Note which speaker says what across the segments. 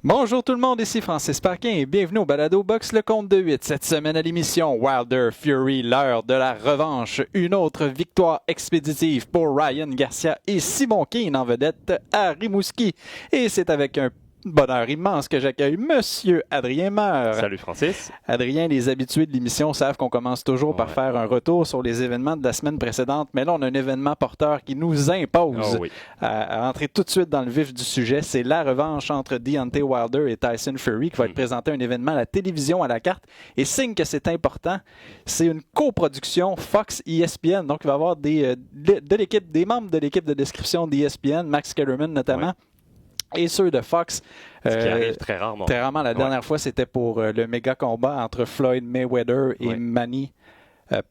Speaker 1: Bonjour tout le monde, ici Francis Parquin et bienvenue au Balado Box le compte de 8. Cette semaine à l'émission Wilder Fury, l'heure de la revanche. Une autre victoire expéditive pour Ryan Garcia et Simon Keane en vedette à Rimouski. Et c'est avec un bonheur immense que j'accueille Monsieur Adrien Meur.
Speaker 2: Salut Francis.
Speaker 1: Adrien, les habitués de l'émission savent qu'on commence toujours par faire un retour sur les événements de la semaine précédente, mais là on a un événement porteur qui nous impose à rentrer tout de suite dans le vif du sujet. C'est la revanche entre Deontay Wilder et Tyson Fury qui va être présenté un événement à la télévision à la carte. Et signe que c'est important, c'est une coproduction Fox-ESPN. Donc il va y avoir des membres de l'équipe de description d'ESPN, Max Kellerman notamment. Et ceux de Fox.
Speaker 2: Ce qui arrive très rarement.
Speaker 1: Très rarement. La dernière fois, c'était pour le méga combat entre Floyd Mayweather et Manny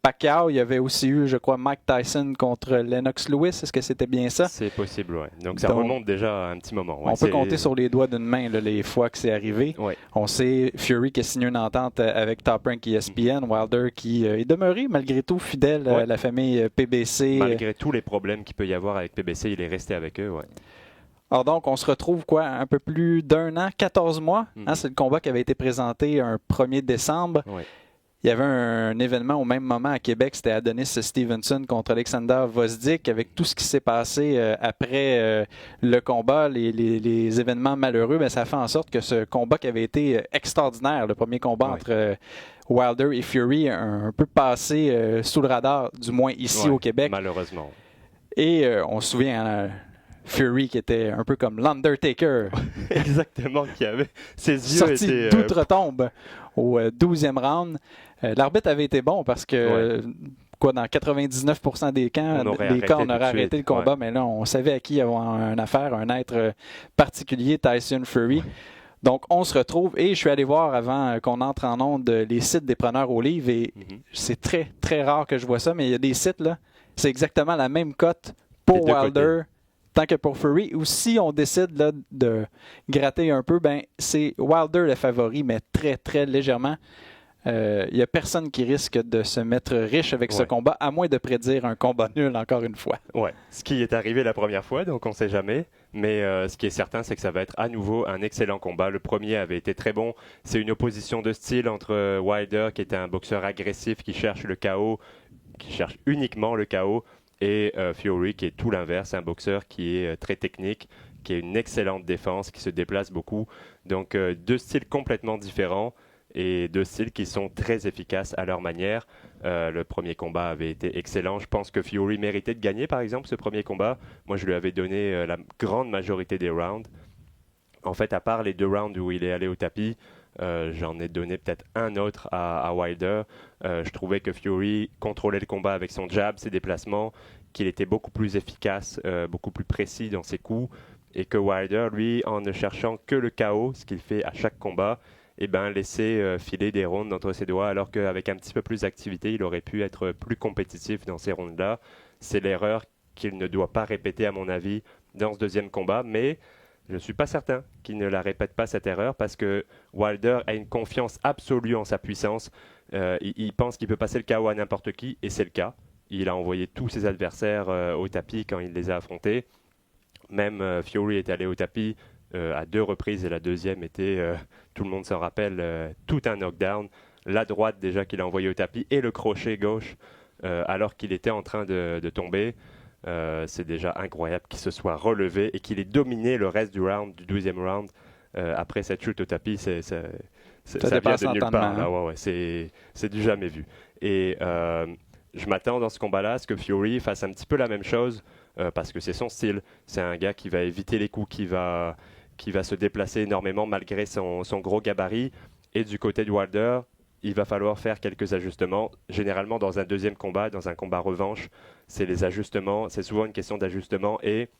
Speaker 1: Pacquiao. Il y avait aussi eu, je crois, Mike Tyson contre Lennox Lewis. Est-ce que c'était bien ça?
Speaker 2: C'est possible, oui. Donc ça remonte déjà à un petit moment.
Speaker 1: On peut compter sur les doigts d'une main là, les fois que c'est arrivé. On sait Fury qui a signé une entente avec Top Rank ESPN. Wilder qui est demeuré malgré tout fidèle à la famille PBC.
Speaker 2: Malgré tous les problèmes qu'il peut y avoir avec PBC, il est resté avec eux,
Speaker 1: Alors donc, on se retrouve un peu plus d'un an, 14 mois. C'est le combat qui avait été présenté un 1er décembre. Il y avait un événement au même moment à Québec, c'était Adonis Stevenson contre Alexander Gvozdyk, avec tout ce qui s'est passé après le combat, les événements malheureux. Ça a fait en sorte que ce combat qui avait été extraordinaire, le premier combat entre Wilder et Fury, un peu passé sous le radar, du moins ici au Québec.
Speaker 2: Malheureusement.
Speaker 1: Et on se souvient... Fury qui était un peu comme l'Undertaker.
Speaker 2: Exactement, qui avait ses yeux
Speaker 1: sorti d'outre-tombe au 12e round. L'arbitre avait été bon parce que dans 99% des cas, on aurait arrêté le combat, mais là, on savait à qui avoir une affaire, un être particulier, Tyson Fury. Donc, on se retrouve et je suis allé voir avant qu'on entre en onde les sites des preneurs au livre et c'est très, très rare que je vois ça, mais il y a des sites, là, c'est exactement la même cote pour Wilder tant que pour Fury, ou si on décide là, de gratter un peu, c'est Wilder le favori, mais très, très légèrement. Il n'y a personne qui risque de se mettre riche avec ce combat, à moins de prédire un combat nul encore une fois.
Speaker 2: Ce qui est arrivé la première fois, donc on ne sait jamais. Mais ce qui est certain, c'est que ça va être à nouveau un excellent combat. Le premier avait été très bon. C'est une opposition de style entre Wilder, qui est un boxeur agressif, qui cherche le chaos, qui cherche uniquement le chaos, et Fury qui est tout l'inverse, un boxeur qui est très technique, qui a une excellente défense, qui se déplace beaucoup. Donc deux styles complètement différents et deux styles qui sont très efficaces à leur manière. Le premier combat avait été excellent. Je pense que Fury méritait de gagner par exemple ce premier combat. Moi je lui avais donné la grande majorité des rounds. En fait, à part les 2 rounds où il est allé au tapis, j'en ai donné peut-être un autre à Wilder. Je trouvais que Fury contrôlait le combat avec son jab, ses déplacements, qu'il était beaucoup plus efficace, beaucoup plus précis dans ses coups, et que Wilder, lui, en ne cherchant que le chaos, ce qu'il fait à chaque combat, laissait filer des rounds entre ses doigts, alors qu'avec un petit peu plus d'activité, il aurait pu être plus compétitif dans ces rounds-là. C'est l'erreur qu'il ne doit pas répéter, à mon avis, dans ce deuxième combat, mais je ne suis pas certain qu'il ne la répète pas, cette erreur, parce que Wilder a une confiance absolue en sa puissance. Il pense qu'il peut passer le KO à n'importe qui, et c'est le cas. Il a envoyé tous ses adversaires au tapis quand il les a affrontés. Même Fury est allé au tapis à 2 reprises, et la deuxième était, tout le monde s'en rappelle, tout un knockdown. La droite déjà qu'il a envoyé au tapis, et le crochet gauche, alors qu'il était en train de tomber. C'est déjà incroyable qu'il se soit relevé et qu'il ait dominé le reste du 12e round après cette chute au tapis. Ça vient de nulle part. Là, c'est du jamais vu. Et je m'attends dans ce combat-là à ce que Fury fasse un petit peu la même chose parce que c'est son style. C'est un gars qui va éviter les coups, qui va se déplacer énormément malgré son gros gabarit. Et du côté de Wilder, il va falloir faire quelques ajustements. Généralement, dans un deuxième combat, dans un combat revanche, c'est les ajustements. C'est souvent une question d'ajustement. Et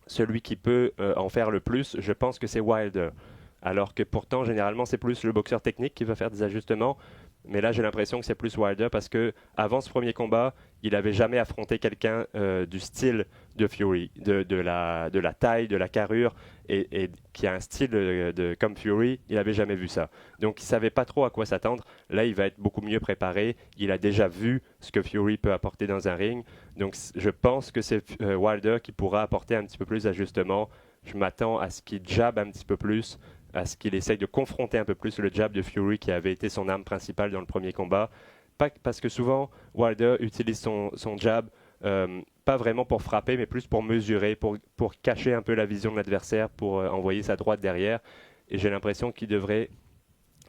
Speaker 2: celui qui peut en faire le plus, je pense que c'est Wilder. Alors que pourtant, généralement, c'est plus le boxeur technique qui va faire des ajustements. Mais là, j'ai l'impression que c'est plus Wilder parce que avant ce premier combat, il n'avait jamais affronté quelqu'un du style de Fury, de la taille, de la carrure, et qui a un style comme Fury. Il n'avait jamais vu ça. Donc, il ne savait pas trop à quoi s'attendre. Là, il va être beaucoup mieux préparé. Il a déjà vu ce que Fury peut apporter dans un ring. Donc, je pense que c'est Wilder qui pourra apporter un petit peu plus d'ajustement. Je m'attends à ce qu'il jabbe un petit peu plus, à ce qu'il essaye de confronter un peu plus le jab de Fury qui avait été son arme principale dans le premier combat. Parce que souvent, Wilder utilise son jab pas vraiment pour frapper, mais plus pour mesurer, pour cacher un peu la vision de l'adversaire, pour envoyer sa droite derrière. Et j'ai l'impression qu'il devrait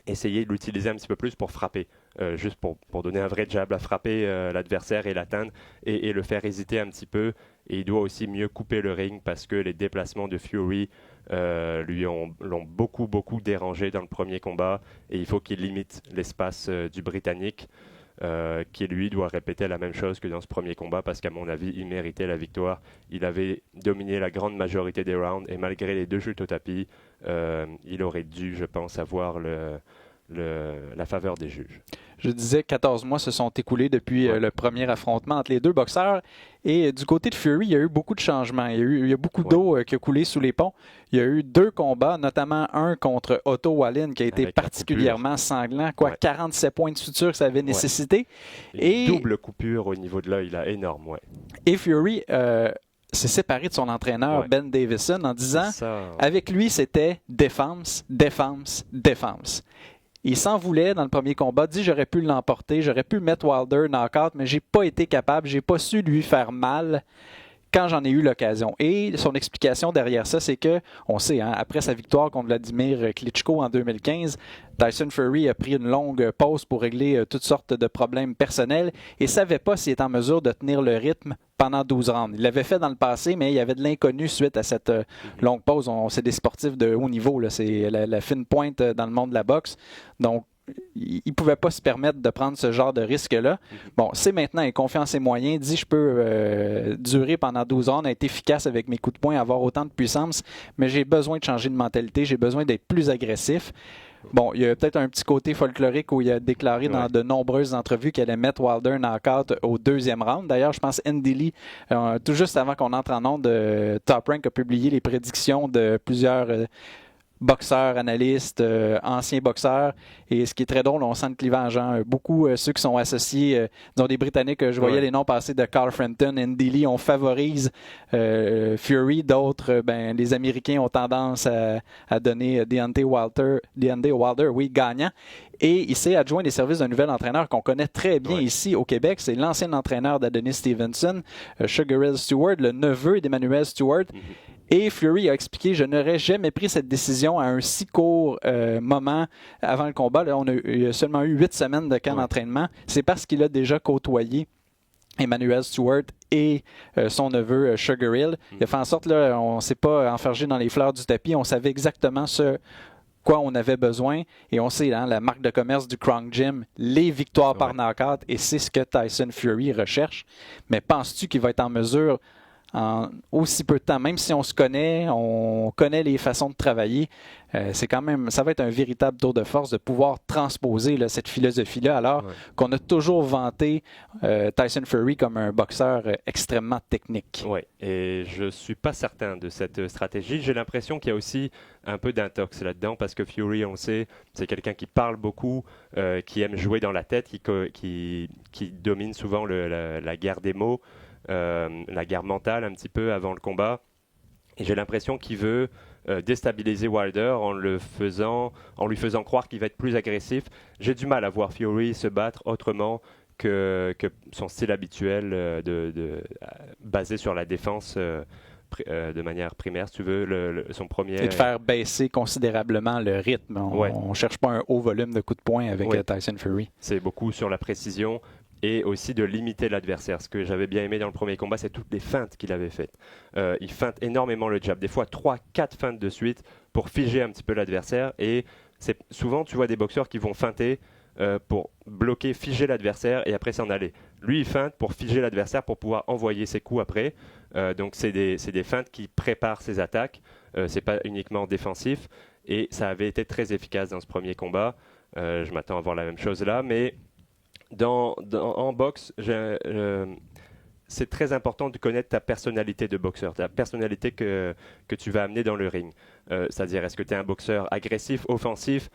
Speaker 2: essayer de l'utiliser un petit peu plus pour frapper, juste pour donner un vrai jab à frapper l'adversaire et l'atteindre et le faire hésiter un petit peu. Et il doit aussi mieux couper le ring parce que les déplacements de Fury l'ont beaucoup dérangé dans le premier combat et il faut qu'il limite l'espace du Britannique. Qui lui doit répéter la même chose que dans ce premier combat parce qu'à mon avis il méritait la victoire. Il avait dominé la grande majorité des rounds et malgré les 2 chutes au tapis il aurait dû, je pense, avoir la faveur des juges.
Speaker 1: Je disais 14 mois se sont écoulés depuis le premier affrontement entre les deux boxeurs. Et du côté de Fury, il y a eu beaucoup de changements. Il y a beaucoup d'eau qui a coulé sous les ponts. Il y a eu 2 combats, notamment un contre Otto Wallin qui a été particulièrement sanglant. 47 points de suture que ça avait nécessité.
Speaker 2: Et double coupure au niveau de l'œil, là, énorme.
Speaker 1: Et Fury s'est séparé de son entraîneur Ben Davison en disant avec lui, c'était défense, défense, défense. Il s'en voulait dans le premier combat, dit j'aurais pu l'emporter, j'aurais pu mettre Wilder knock-out, mais j'ai pas été capable, j'ai pas su lui faire mal quand j'en ai eu l'occasion. Et son explication derrière ça, c'est que, on sait, après sa victoire contre Vladimir Klitschko en 2015, Tyson Fury a pris une longue pause pour régler toutes sortes de problèmes personnels et ne savait pas s'il était en mesure de tenir le rythme pendant 12 rounds. Il l'avait fait dans le passé, mais il y avait de l'inconnu suite à cette longue pause. C'est des sportifs de haut niveau, là. C'est la fine pointe dans le monde de la boxe. Donc, il ne pouvait pas se permettre de prendre ce genre de risque-là. Bon, c'est maintenant, il a confiance en ses moyens, dit je peux durer pendant 12 ans, être efficace avec mes coups de poing, avoir autant de puissance, mais j'ai besoin de changer de mentalité, j'ai besoin d'être plus agressif. Bon, il y a peut-être un petit côté folklorique où il a déclaré dans de nombreuses entrevues qu'il allait mettre Wilder knock-out au 2e round. D'ailleurs, je pense Andy Lee, tout juste avant qu'on entre en onde, Top Rank a publié les prédictions de plusieurs boxeurs, analystes, anciens boxeurs. Et ce qui est très drôle, on sent le clivage. Beaucoup ceux qui sont associés, disons des Britanniques, je voyais les noms passer de Carl Frampton, Andy Lee, on favorise Fury. D'autres, les Américains ont tendance à donner Deontay Wilder, gagnant. Et il s'est adjoint des services d'un nouvel entraîneur qu'on connaît très bien ici au Québec. C'est l'ancien entraîneur d'Adonis Stevenson, Sugar Hill Stewart, le neveu d'Emmanuel Stewart. Et Fury a expliqué « Je n'aurais jamais pris cette décision à un si court moment avant le combat. » Là, il a seulement eu 8 semaines de camp d'entraînement. C'est parce qu'il a déjà côtoyé Emmanuel Stewart et son neveu Sugar Hill. Il a fait en sorte, là, on ne s'est pas enfargé dans les fleurs du tapis. On savait exactement ce quoi on avait besoin. Et on sait, la marque de commerce du Kronk Gym, les victoires par knockout. Et c'est ce que Tyson Fury recherche. Mais penses-tu qu'il va être en mesure en aussi peu de temps, même si on se connaît, on connaît les façons de travailler, c'est quand même, ça va être un véritable tour de force de pouvoir transposer cette philosophie-là, alors qu'on a toujours vanté Tyson Fury comme un boxeur extrêmement technique.
Speaker 2: Oui, et je ne suis pas certain de cette stratégie. J'ai l'impression qu'il y a aussi un peu d'intox là-dedans, parce que Fury, on sait, c'est quelqu'un qui parle beaucoup, qui aime jouer dans la tête, qui domine souvent la guerre des mots, la guerre mentale un petit peu avant le combat. Et j'ai l'impression qu'il veut déstabiliser Wilder en lui faisant croire qu'il va être plus agressif. J'ai du mal à voir Fury se battre autrement que son style habituel basé sur la défense de manière primaire, si tu veux, son premier...
Speaker 1: Et de faire baisser considérablement le rythme. On ne cherche pas un haut volume de coups de poing avec Tyson Fury.
Speaker 2: C'est beaucoup sur la précision et aussi de limiter l'adversaire. Ce que j'avais bien aimé dans le premier combat, c'est toutes les feintes qu'il avait faites. Il feinte énormément le jab, des fois 3-4 feintes de suite pour figer un petit peu l'adversaire. Et souvent, tu vois des boxeurs qui vont feinter pour bloquer, figer l'adversaire et après s'en aller. Lui, il feinte pour figer l'adversaire pour pouvoir envoyer ses coups après. Donc, c'est des feintes qui préparent ses attaques. C'est pas uniquement défensif. Et ça avait été très efficace dans ce premier combat. Je m'attends à voir la même chose là, mais en boxe, c'est très important de connaître ta personnalité de boxeur, ta personnalité que tu vas amener dans le ring. C'est-à-dire, est-ce que tu es un boxeur agressif, offensif,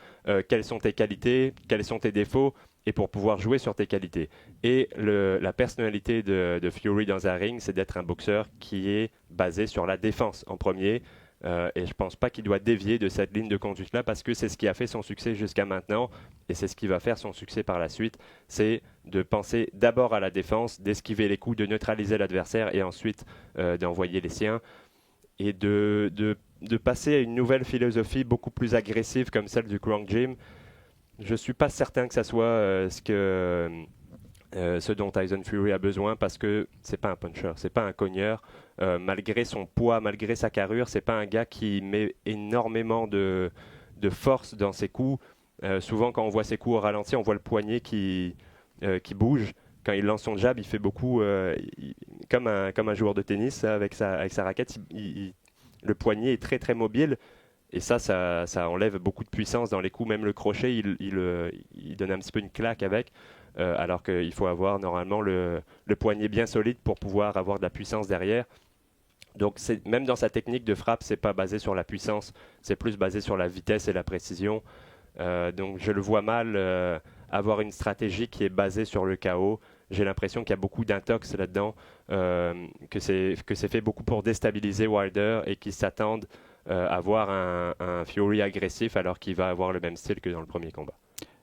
Speaker 2: quelles sont tes qualités, quels sont tes défauts, et pour pouvoir jouer sur tes qualités. Et la personnalité de Fury dans un ring, c'est d'être un boxeur qui est basé sur la défense en premier, Et je ne pense pas qu'il doit dévier de cette ligne de conduite-là parce que c'est ce qui a fait son succès jusqu'à maintenant et c'est ce qui va faire son succès par la suite. C'est de penser d'abord à la défense, d'esquiver les coups, de neutraliser l'adversaire et ensuite d'envoyer les siens et de passer à une nouvelle philosophie beaucoup plus agressive comme celle du Grand Gym. Je ne suis pas certain que ça soit ce dont Tyson Fury a besoin parce que c'est pas un puncher, c'est pas un cogneur. Malgré son poids, malgré sa carrure, c'est pas un gars qui met énormément de force dans ses coups. Souvent, quand on voit ses coups au ralenti, on voit le poignet qui bouge. Quand il lance son jab, il fait beaucoup comme un joueur de tennis avec sa raquette. Le poignet est très très mobile. Et ça enlève beaucoup de puissance dans les coups. Même le crochet, il donne un petit peu une claque avec. Alors qu'il faut avoir normalement le poignet bien solide pour pouvoir avoir de la puissance derrière. Donc même dans sa technique de frappe, c'est pas basé sur la puissance, c'est plus basé sur la vitesse et la précision. Donc je le vois mal avoir une stratégie qui est basée sur le chaos. J'ai l'impression qu'il y a beaucoup d'intox là-dedans, que c'est fait beaucoup pour déstabiliser Wilder et qu'ils s'attendent à voir un Fury agressif alors qu'il va avoir le même style que dans le premier combat.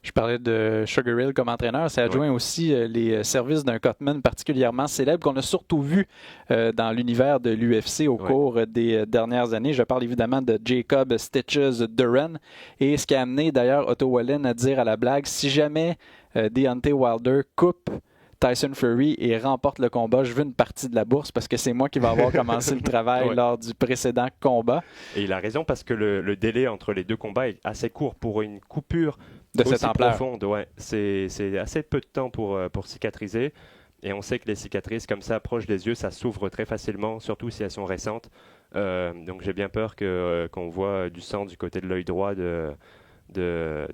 Speaker 1: Je parlais de Sugar Hill comme entraîneur. C'est adjoint aussi les services d'un Cutman particulièrement célèbre qu'on a surtout vu dans l'univers de l'UFC au cours des dernières années. Je parle évidemment de Jacob Stitches Duran. Et ce qui a amené d'ailleurs Otto Wallin à dire à la blague, si jamais Deontay Wilder coupe Tyson Fury et remporte le combat, je veux une partie de la bourse parce que c'est moi qui vais avoir commencé le travail lors du précédent combat.
Speaker 2: Et il a raison parce que le délai entre les deux combats est assez court pour une coupure
Speaker 1: de cette ampleur.
Speaker 2: Profonde. Ouais. C'est assez peu de temps pour cicatriser. Et on sait que les cicatrices comme ça, proches des yeux, ça s'ouvre très facilement, surtout si elles sont récentes. Donc j'ai bien peur qu'on voit du sang du côté de l'œil droit de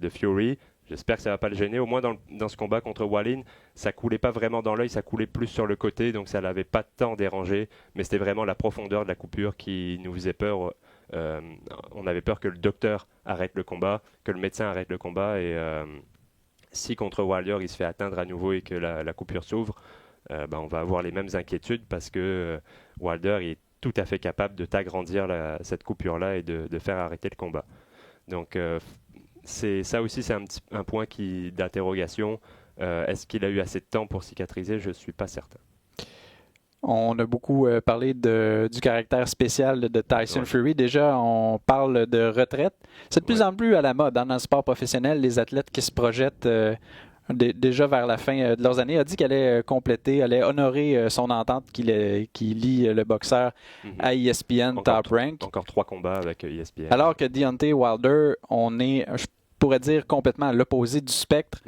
Speaker 2: Fury. J'espère que ça ne va pas le gêner. Au moins dans ce combat contre Wallin, ça coulait pas vraiment dans l'œil, ça coulait plus sur le côté, donc ça l'avait pas tant dérangé. Mais c'était vraiment la profondeur de la coupure qui nous faisait peur. On avait peur que le docteur arrête le combat, que le médecin arrête le combat. Et si contre Wilder, il se fait atteindre à nouveau et que la coupure s'ouvre, on va avoir les mêmes inquiétudes parce que Wilder est tout à fait capable de t'agrandir cette coupure-là et de faire arrêter le combat. Donc ça aussi, c'est un point d'interrogation. Est-ce qu'il a eu assez de temps pour cicatriser? Je ne suis pas certain.
Speaker 1: On a beaucoup parlé du caractère spécial de Tyson Fury. Déjà, on parle de retraite. C'est de plus en plus à la mode dans le sport professionnel, les athlètes qui se projettent déjà vers la fin de leurs années. Il a dit qu'elle allait honorer son entente qui lie le boxeur à ESPN Top Rank.
Speaker 2: Encore 3 combats avec ESPN.
Speaker 1: Alors que Deontay Wilder, on est, je pourrais dire, complètement à l'opposé du spectre.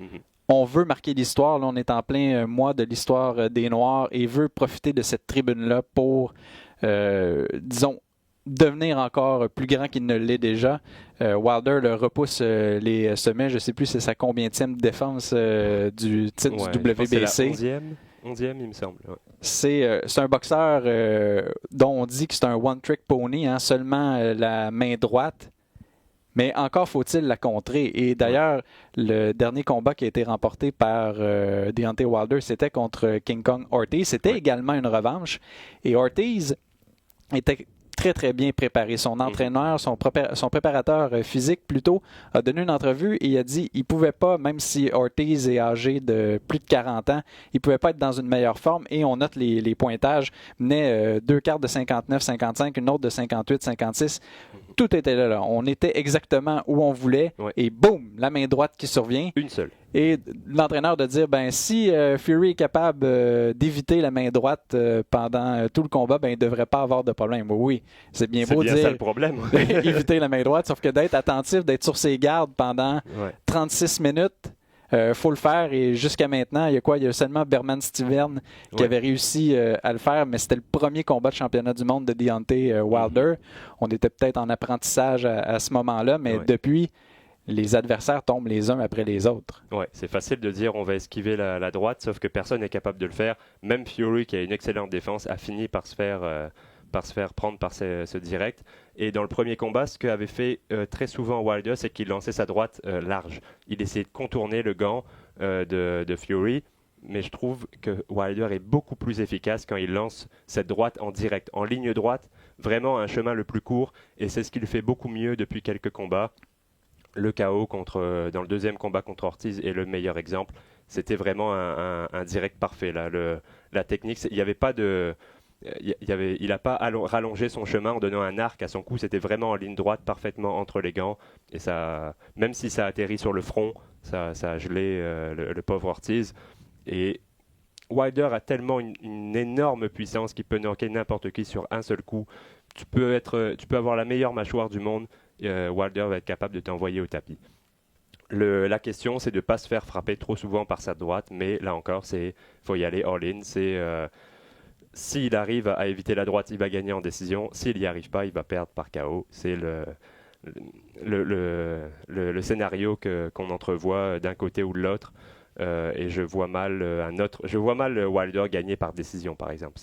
Speaker 1: On veut marquer l'histoire. Là, on est en plein mois de l'histoire des Noirs et veut profiter de cette tribune-là pour, disons, devenir encore plus grand qu'il ne l'est déjà. Wilder le repousse les sommets. Je ne sais plus c'est sa combienième défense du titre du WBC.
Speaker 2: C'est la 11e, il me semble. Ouais.
Speaker 1: C'est un boxeur dont on dit que c'est un one-trick pony, hein, seulement la main droite. Mais encore faut-il la contrer. Et d'ailleurs, le dernier combat qui a été remporté par Deontay Wilder, c'était contre King Kong Ortiz. C'était également une revanche. Et Ortiz était très, très bien préparé. Son entraîneur, son préparateur physique plutôt, a donné une entrevue et il a dit qu'il ne pouvait pas, même si Ortiz est âgé de plus de 40 ans, il ne pouvait pas être dans une meilleure forme. Et on note les pointages. Il menait 2 cartes de 59-55, une autre de 58-56. Tout était là. On était exactement où on voulait. Et boum, la main droite qui survient.
Speaker 2: Une seule.
Speaker 1: Et l'entraîneur de dire, si Fury est capable d'éviter la main droite pendant tout le combat, il ne devrait pas avoir de problème. Oui, c'est bien beau dire
Speaker 2: ça le problème.
Speaker 1: éviter la main droite, sauf que d'être attentif, d'être sur ses gardes pendant 36 minutes, faut le faire. Et jusqu'à maintenant, il y a seulement Berman Stiverne qui avait réussi à le faire, mais c'était le premier combat de championnat du monde de Deontay Wilder. On était peut-être en apprentissage à ce moment-là, mais depuis, les adversaires tombent les uns après les autres.
Speaker 2: Ouais, c'est facile de dire on va esquiver la droite, sauf que personne n'est capable de le faire. Même Fury, qui a une excellente défense, a fini par se faire prendre par ce direct. Et dans le premier combat, ce qu'avait fait très souvent Wilder, c'est qu'il lançait sa droite large. Il essayait de contourner le gant de Fury. Mais je trouve que Wilder est beaucoup plus efficace quand il lance cette droite en direct, en ligne droite, vraiment un chemin le plus court, et c'est ce qu'il fait beaucoup mieux depuis quelques combats. Le KO dans le deuxième combat contre Ortiz est le meilleur exemple. C'était vraiment un direct parfait. Là. La technique, il n'y avait pas de... il n'a pas rallongé son chemin en donnant un arc à son cou. C'était vraiment en ligne droite, parfaitement entre les gants. Et ça, même si ça atterrit sur le front, ça a gelé le pauvre Ortiz. Et Wilder a tellement une énorme puissance qu'il peut knocker n'importe qui sur un seul coup. Tu peux avoir la meilleure mâchoire du monde. Wilder va être capable de t'envoyer au tapis. La question, c'est de ne pas se faire frapper trop souvent par sa droite, mais là encore, il faut y aller all-in. S'il arrive à éviter la droite, il va gagner en décision. S'il n'y arrive pas, il va perdre par KO. C'est le scénario qu'on entrevoit d'un côté ou de l'autre. Et je vois mal Wilder gagner par décision, par exemple.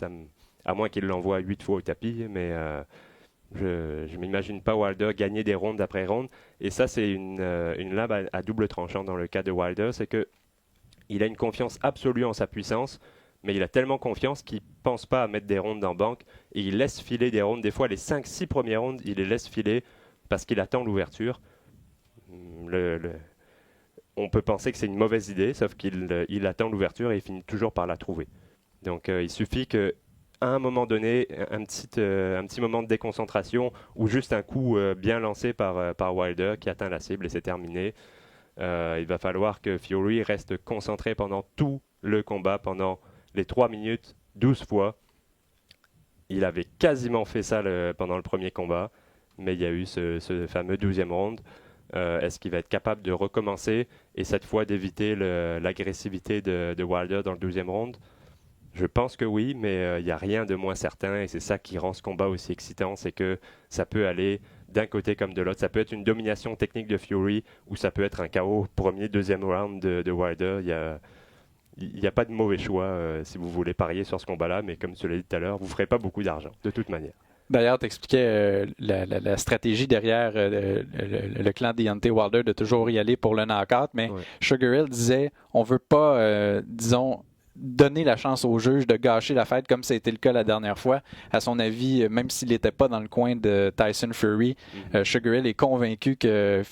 Speaker 2: À moins qu'il l'envoie 8 fois au tapis, mais je ne m'imagine pas Wilder gagner des rondes après rondes. Et ça, c'est une lame à double tranchant dans le cas de Wilder, c'est qu'il a une confiance absolue en sa puissance, mais il a tellement confiance qu'il ne pense pas à mettre des rondes en banque, et il laisse filer des rondes. Des fois, les 5-6 premières rondes, il les laisse filer parce qu'il attend l'ouverture. On peut penser que c'est une mauvaise idée, sauf qu'il attend l'ouverture et il finit toujours par la trouver. Donc il suffit qu'à un moment donné, un petit moment de déconcentration ou juste un coup bien lancé par Wilder qui atteint la cible et c'est terminé. Il va falloir que Fury reste concentré pendant tout le combat, pendant les 3 minutes, 12 fois. Il avait quasiment fait ça pendant le premier combat, mais il y a eu ce fameux 12e round. Est-ce qu'il va être capable de recommencer et cette fois d'éviter l'agressivité de Wilder dans le 12e round? Je pense que oui, mais il n'y a rien de moins certain et c'est ça qui rend ce combat aussi excitant, c'est que ça peut aller d'un côté comme de l'autre. Ça peut être une domination technique de Fury ou ça peut être un KO premier, deuxième round de Wilder. Il n'y a pas de mauvais choix si vous voulez parier sur ce combat-là, mais comme tu l'as dit tout à l'heure, vous ne ferez pas beaucoup d'argent, de toute manière.
Speaker 1: D'ailleurs, tu expliquais la stratégie derrière le clan Deontay Wilder de toujours y aller pour le knock-out, mais ouais. Sugar Hill disait on veut pas, disons, donner la chance au juge de gâcher la fête comme ça a été le cas la dernière fois. À son avis, même s'il n'était pas dans le coin de Tyson Fury, Sugar Hill est convaincu que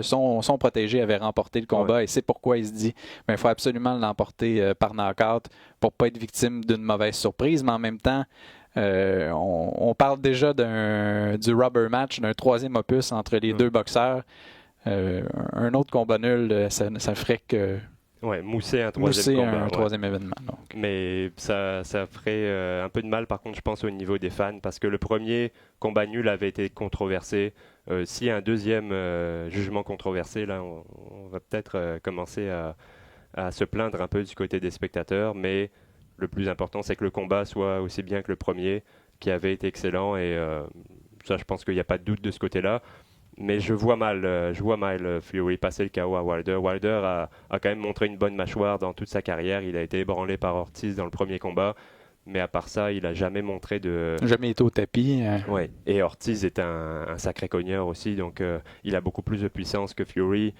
Speaker 1: son protégé avait remporté le combat et c'est pourquoi il se dit il faut absolument l'emporter par knock-out pour pas être victime d'une mauvaise surprise, mais en même temps, on parle déjà du rubber match, d'un troisième opus entre les deux boxeurs. Un autre combat nul, ça ferait que...
Speaker 2: Ouais, mousser un troisième
Speaker 1: événement. Donc.
Speaker 2: Mais ça ferait un peu de mal, par contre, je pense, au niveau des fans, parce que le premier combat nul avait été controversé. S'il y a un deuxième jugement controversé, là, on va peut-être commencer à se plaindre un peu du côté des spectateurs, mais le plus important, c'est que le combat soit aussi bien que le premier, qui avait été excellent, et ça, je pense qu'il n'y a pas de doute de ce côté-là. Mais je vois mal Fury passer le KO à Wilder. Wilder a quand même montré une bonne mâchoire dans toute sa carrière. Il a été ébranlé par Ortiz dans le premier combat. Mais à part ça, il n'a jamais montré de...
Speaker 1: Jamais été au tapis.
Speaker 2: Ouais. Et Ortiz est un sacré cogneur aussi. Donc il a beaucoup plus de puissance que Fury.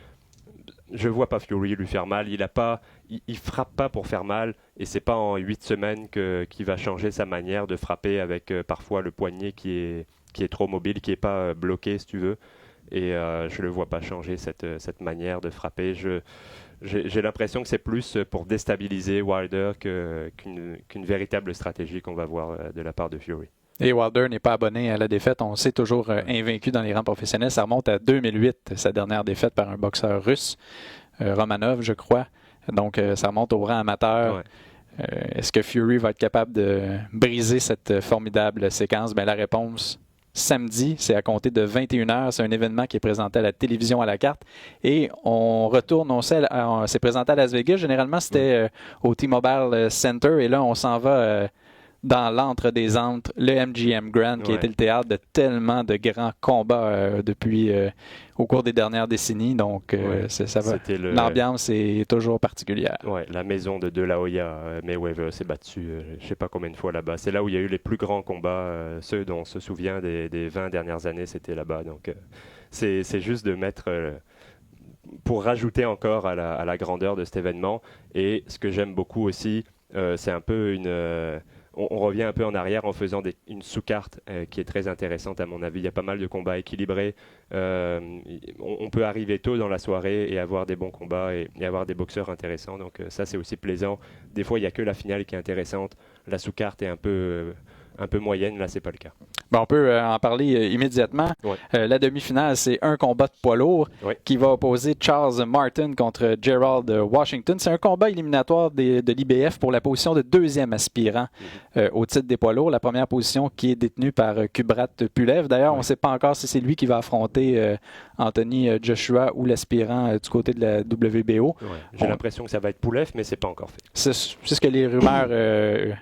Speaker 2: Je vois pas Fury lui faire mal. Il frappe pas pour faire mal. Et c'est pas en 8 semaines qu'il va changer sa manière de frapper avec parfois le poignet qui est trop mobile, qui n'est pas bloqué, si tu veux. Et je ne le vois pas changer cette manière de frapper. J'ai l'impression que c'est plus pour déstabiliser Wilder qu'une véritable stratégie qu'on va voir de la part de Fury.
Speaker 1: Et Wilder n'est pas abonné à la défaite. On sait toujours invaincu dans les rangs professionnels. Ça remonte à 2008, sa dernière défaite par un boxeur russe, Romanov, je crois. Donc, ça remonte au rang amateur. Ouais. Est-ce que Fury va être capable de briser cette formidable séquence? La réponse... Samedi, c'est à compter de 21h. C'est un événement qui est présenté à la télévision à la carte. Et on retourne, c'est présenté à Las Vegas. Généralement, c'était au T-Mobile Center. Et là, on s'en va dans l'antre des antres, le MGM Grand, qui a été le théâtre de tellement de grands combats depuis au cours des dernières décennies. Donc, ça va. L'ambiance est toujours particulière.
Speaker 2: Ouais, la maison de La Hoya, Mayweather s'est battu, je ne sais pas combien de fois là-bas. C'est là où il y a eu les plus grands combats. Ceux dont on se souvient des 20 dernières années, c'était là-bas. Donc, c'est juste de mettre... pour rajouter encore à la grandeur de cet événement. Et ce que j'aime beaucoup aussi, c'est un peu on revient un peu en arrière en faisant une sous-carte qui est très intéressante à mon avis. Il y a pas mal de combats équilibrés. On peut arriver tôt dans la soirée et avoir des bons combats et avoir des boxeurs intéressants. Donc ça, c'est aussi plaisant. Des fois, il n'y a que la finale qui est intéressante. La sous-carte est un peu moyenne. Là, c'est pas le cas.
Speaker 1: Bon, on peut en parler immédiatement.
Speaker 2: Ouais.
Speaker 1: La demi-finale, c'est un combat de poids lourd qui va opposer Charles Martin contre Gerald Washington. C'est un combat éliminatoire de l'IBF pour la position de deuxième aspirant au titre des poids lourds. La première position qui est détenue par Kubrat Pulev. D'ailleurs, on ne sait pas encore si c'est lui qui va affronter Anthony Joshua ou l'aspirant du côté de la WBO.
Speaker 2: Ouais. J'ai l'impression que ça va être Pulev, mais c'est pas encore fait.
Speaker 1: C'est ce que les rumeurs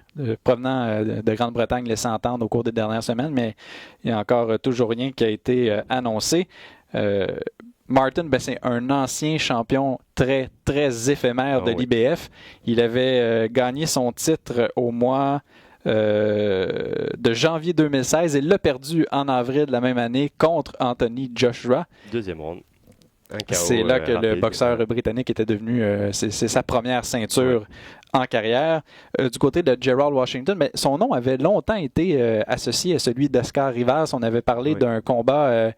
Speaker 1: provenant de Grande-Bretagne laissaient entendre au cours des dernières semaines, mais il n'y a encore toujours rien qui a été annoncé. Martin, c'est un ancien champion très, très éphémère de l'IBF. Il avait gagné son titre au mois de janvier 2016 et l'a perdu en avril de la même année contre Anthony Joshua.
Speaker 2: Deuxième round.
Speaker 1: C'est là que le boxeur britannique était devenu, c'est sa première ceinture en carrière. Du côté de Gerald Washington, son nom avait longtemps été associé à celui d'Oscar Rivas. On avait parlé d'un combat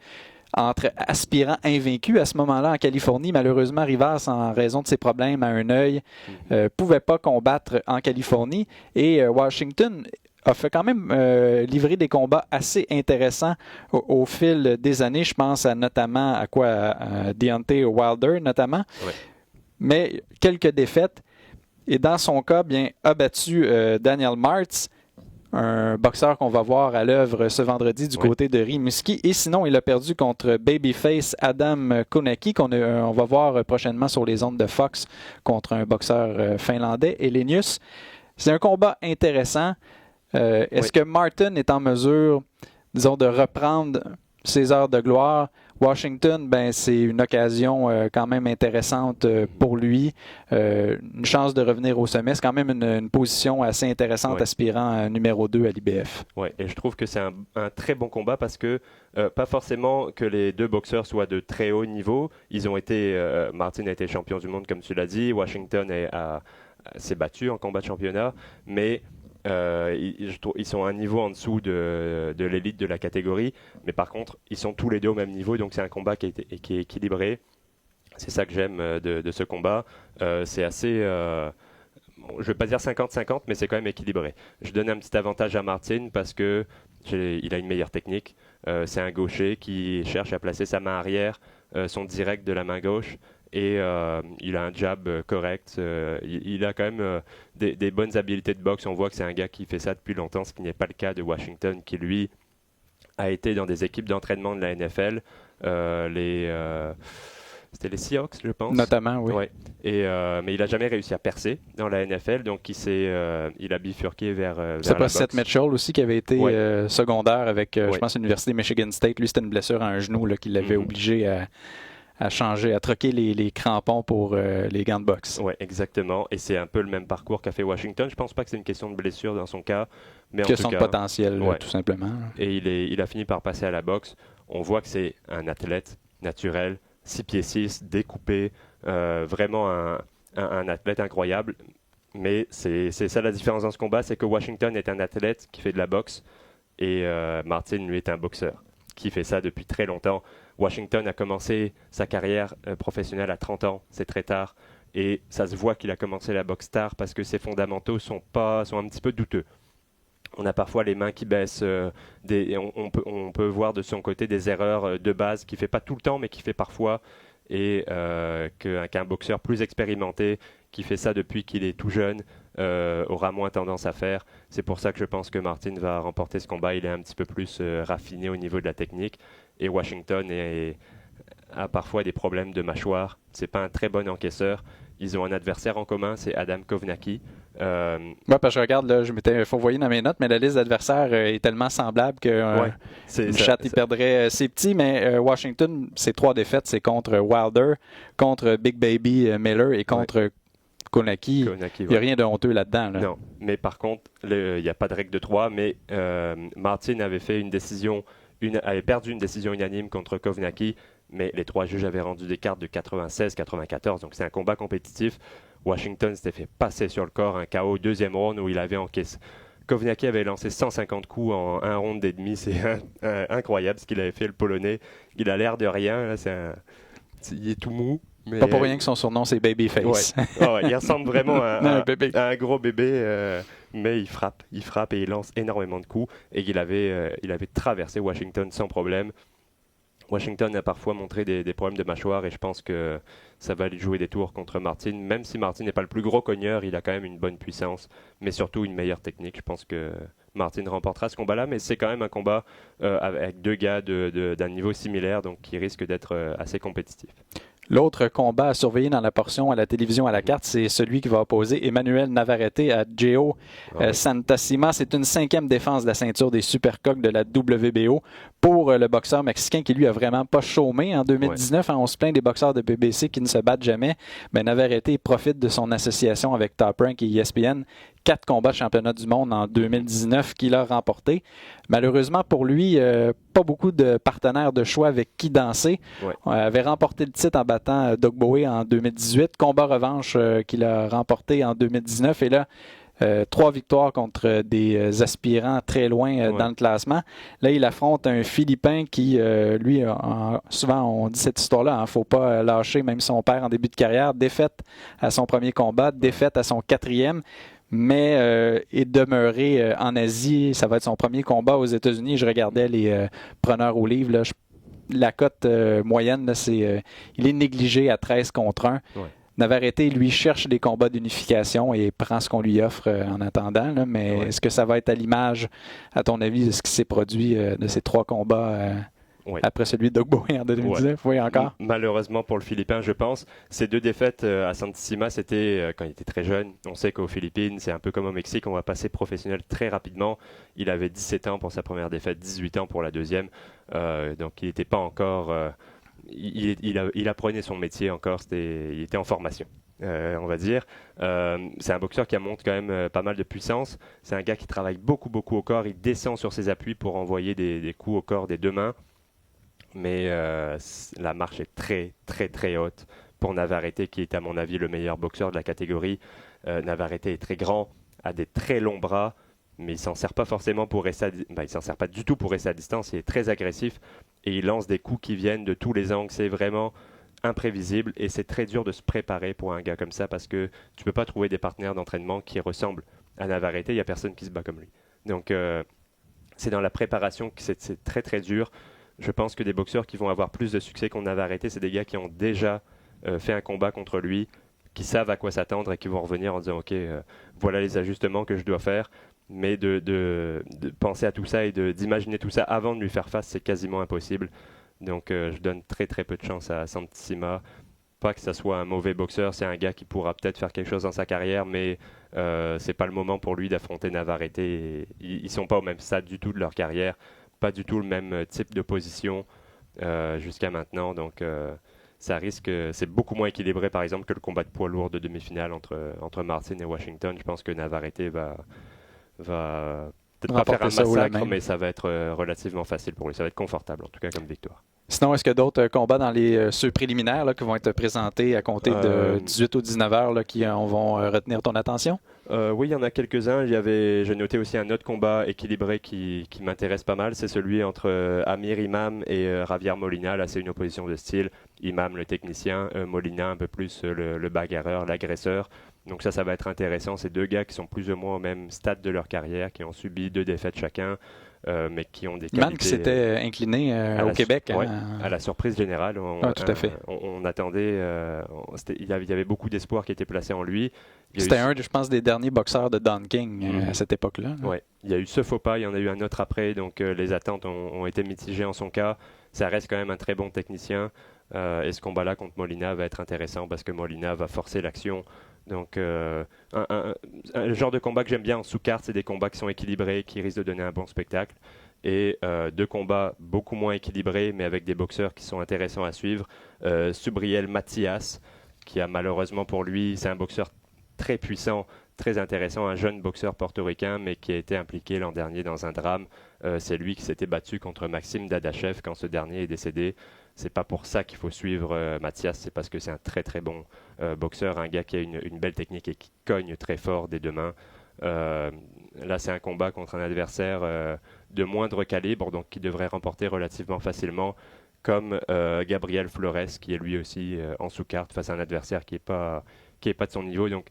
Speaker 1: entre aspirants invaincus à ce moment-là en Californie. Malheureusement, Rivas, en raison de ses problèmes à un œil, pouvait pas combattre en Californie. Et Washington a fait quand même livrer des combats assez intéressants au fil des années. Je pense notamment à Deontay Wilder, notamment.
Speaker 2: Ouais.
Speaker 1: Mais quelques défaites. Et dans son cas, a battu Daniel Martz, un boxeur qu'on va voir à l'œuvre ce vendredi du côté de Rimouski. Et sinon, il a perdu contre Babyface Adam Konaki, qu'on va voir prochainement sur les ondes de Fox contre un boxeur finlandais, Elenius. C'est un combat intéressant. Est-ce que Martin est en mesure, disons, de reprendre ses heures de gloire? Washington, c'est une occasion quand même intéressante pour lui. Une chance de revenir au sommet. C'est quand même une position assez intéressante aspirant numéro 2 à l'IBF.
Speaker 2: Oui, et je trouve que c'est un très bon combat parce que pas forcément que les deux boxeurs soient de très haut niveau. Ils ont été, Martin a été champion du monde comme tu l'as dit. Washington s'est battu en combat de championnat, mais ils sont à un niveau en dessous de l'élite de la catégorie, mais par contre ils sont tous les deux au même niveau, donc c'est un combat qui est équilibré. C'est ça que j'aime de ce combat. C'est assez, je ne vais pas dire 50-50, mais c'est quand même équilibré. Je donne un petit avantage à Martin parce que il a une meilleure technique. C'est un gaucher qui cherche à placer sa main arrière, son direct de la main gauche. Et il a un jab correct. Il a quand même des bonnes habiletés de boxe. On voit que c'est un gars qui fait ça depuis longtemps, ce qui n'est pas le cas de Washington, qui lui a été dans des équipes d'entraînement de la NFL. C'était les Seahawks, je pense.
Speaker 1: Notamment, oui.
Speaker 2: Ouais. Mais il n'a jamais réussi à percer dans la NFL, donc il a bifurqué vers la boxe.
Speaker 1: C'est pas Seth Mitchell aussi qui avait été secondaire avec, je pense, l'Université Michigan State. Lui, c'était une blessure à un genou qui l'avait obligé à changer, à troquer les crampons pour les gants de boxe.
Speaker 2: Oui, exactement. Et c'est un peu le même parcours qu'a fait Washington. Je ne pense pas que c'est une question de blessure dans son cas. Mais
Speaker 1: question de potentiel, tout simplement.
Speaker 2: Et il a fini par passer à la boxe. On voit que c'est un athlète naturel, 6 pieds 6, découpé, vraiment un athlète incroyable. Mais c'est ça la différence dans ce combat, c'est que Washington est un athlète qui fait de la boxe et Martin, lui, est un boxeur qui fait ça depuis très longtemps. Washington a commencé sa carrière professionnelle à 30 ans, c'est très tard, et ça se voit qu'il a commencé la boxe tard parce que ses fondamentaux sont un petit peu douteux. On a parfois les mains qui baissent, on peut voir de son côté des erreurs de base qu'il ne fait pas tout le temps, mais qu'il fait parfois, et qu'un boxeur plus expérimenté qui fait ça depuis qu'il est tout jeune aura moins tendance à faire. C'est pour ça que je pense que Martin va remporter ce combat. Il est un petit peu plus raffiné au niveau de la technique. Et Washington a parfois des problèmes de mâchoire. C'est pas un très bon encaisseur. Ils ont un adversaire en commun, c'est Adam Kovnacki.
Speaker 1: Moi, parce que je regarde, là, je m'étais fourvoyé dans mes notes, mais la liste d'adversaires est tellement semblable que chat, il perdrait ses petits. Mais Washington, ses 3 défaites, c'est contre Wilder, contre Big Baby Miller et contre Konaki. Il n'y a rien de honteux là-dedans. Là.
Speaker 2: Non, mais par contre, il n'y a pas de règle de 3, mais Martin avait perdu une décision unanime contre Kovnacki, mais les 3 juges avaient rendu des cartes de 96-94, donc c'est un combat compétitif. Washington s'était fait passer sur le corps, un KO deuxième round où il avait encaissé. Kovnacki avait lancé 150 coups en un round et demi. C'est incroyable ce qu'il avait fait, le Polonais. Il a l'air de rien. Là, il est tout mou.
Speaker 1: Mais pas pour rien que son surnom, c'est Babyface.
Speaker 2: Ouais. Il ressemble vraiment à un gros bébé, mais il frappe et il lance énormément de coups. Et il avait traversé Washington sans problème. Washington a parfois montré des problèmes de mâchoire et je pense que ça va lui jouer des tours contre Martin. Même si Martin n'est pas le plus gros cogneur, il a quand même une bonne puissance, mais surtout une meilleure technique. Je pense que Martin remportera ce combat-là, mais c'est quand même un combat avec deux gars d'un niveau similaire, donc qui risque d'être assez compétitif.
Speaker 1: L'autre combat à surveiller dans la portion à la télévision à la carte, c'est celui qui va opposer Emmanuel Navarrete à Geo Santacima. C'est une 5e défense de la ceinture des supercoques de la WBO pour le boxeur mexicain qui, lui, a vraiment pas chômé en 2019. On se plaint des boxeurs de PBC qui ne se battent jamais. Mais Navarrete profite de son association avec Top Rank et ESPN. 4 combats de championnat du monde en 2019 qu'il a remporté. Malheureusement pour lui, pas beaucoup de partenaires de choix avec qui danser. Avait remporté le titre en battant Doug Bowie en 2018. Combat revanche qu'il a remporté en 2019. Et là, 3 victoires contre des aspirants très loin dans le classement. Là, il affronte un Philippin qui, lui, souvent on dit cette histoire-là, il ne faut pas lâcher même son père en début de carrière. Défaite à son premier combat, défaite à son 4e. Mais est demeuré en Asie. Ça va être son premier combat aux États-Unis. Je regardais les preneurs au livre. Là, la cote moyenne, là, il est négligé à 13 contre 1. Navarrete, lui, cherche des combats d'unification et prend ce qu'on lui offre en attendant. Là, mais est-ce que ça va être à l'image, à ton avis, de ce qui s'est produit de ces 3 combats après celui de Doug Bowie en 2019? Oui, encore.
Speaker 2: Malheureusement pour le Philippin, je pense. Ces 2 défaites à Santacima, c'était quand il était très jeune. On sait qu'aux Philippines, c'est un peu comme au Mexique, on va passer professionnel très rapidement. Il avait 17 ans pour sa première défaite, 18 ans pour la deuxième. Donc il n'était pas encore... il apprenait son métier encore, il était en formation. On va dire. C'est un boxeur qui montre quand même pas mal de puissance. C'est un gars qui travaille beaucoup au corps. Il descend sur ses appuis pour envoyer des coups au corps des 2 mains. Mais la marche est très haute pour Navarrete, qui est à mon avis le meilleur boxeur de la catégorie. Navarrete est très grand, a des très longs bras, mais il s'en sert pas forcément pour rester il s'en sert pas du tout pour rester à distance. Il est très agressif et il lance des coups qui viennent de tous les angles. C'est vraiment imprévisible et c'est très dur de se préparer pour un gars comme ça parce que tu peux pas trouver des partenaires d'entraînement qui ressemblent à Navarrete. Il y a personne qui se bat comme lui. Donc c'est dans la préparation que c'est très dur. Je pense que des boxeurs qui vont avoir plus de succès qu'on Navarrete, c'est des gars qui ont déjà fait un combat contre lui, qui savent à quoi s'attendre et qui vont revenir en disant ok, voilà les ajustements que je dois faire. Mais de penser à tout ça et d'imaginer tout ça avant de lui faire face, c'est quasiment impossible. Donc je donne très peu de chance à Santacima. Pas que ça soit un mauvais boxeur, c'est un gars qui pourra peut-être faire quelque chose dans sa carrière, mais c'est pas le moment pour lui d'affronter Navarrete. Ils sont pas au même stade du tout de leur carrière. Pas du tout le même type de position jusqu'à maintenant, donc ça risque, c'est beaucoup moins équilibré par exemple que le combat de poids lourd de demi-finale entre Martin et Washington. Je pense que Navarrete va peut-être pas faire un massacre, mais ça va être relativement facile pour lui, ça va être confortable en tout cas comme victoire.
Speaker 1: Sinon, est-ce qu'il y a d'autres combats dans ceux préliminaires là, qui vont être présentés à compter de 18 ou 19 heures là, qui vont retenir ton attention?
Speaker 2: Oui, il y en a quelques-uns. J'ai noté aussi un autre combat équilibré qui m'intéresse pas mal. C'est celui entre Amir Imam et Javier Molina. Là, c'est une opposition de style. Imam, le technicien, Molina, un peu plus le bagarreur, l'agresseur. Donc ça va être intéressant. C'est 2 gars qui sont plus ou moins au même stade de leur carrière, qui ont subi 2 défaites chacun, mais qui ont des qualités...
Speaker 1: Imam qui s'était incliné au Québec.
Speaker 2: À la surprise générale.
Speaker 1: Tout à fait.
Speaker 2: On attendait... il y avait beaucoup d'espoir qui était placé en lui.
Speaker 1: C'était je pense, des derniers boxeurs de Don King à cette époque-là.
Speaker 2: Oui, il y a eu ce faux pas, il y en a eu un autre après, donc les attentes ont été mitigées en son cas. Ça reste quand même un très bon technicien. Et ce combat-là contre Molina va être intéressant parce que Molina va forcer l'action. Donc, un genre de combat que j'aime bien en sous-carte, c'est des combats qui sont équilibrés, qui risquent de donner un bon spectacle. Et 2 combats beaucoup moins équilibrés, mais avec des boxeurs qui sont intéressants à suivre. Subriel Matias, qui a malheureusement pour lui, c'est un boxeur très puissant, très intéressant, un jeune boxeur portoricain, mais qui a été impliqué l'an dernier dans un drame. C'est lui qui s'était battu contre Maxime Dadachev quand ce dernier est décédé. C'est pas pour ça qu'il faut suivre Mathias, c'est parce que c'est un très bon boxeur, un gars qui a une belle technique et qui cogne très fort des 2 mains. Là, c'est un combat contre un adversaire de moindre calibre, donc qui devrait remporter relativement facilement, comme Gabriel Flores, qui est lui aussi en sous-carte face à un adversaire qui est pas de son niveau. Donc,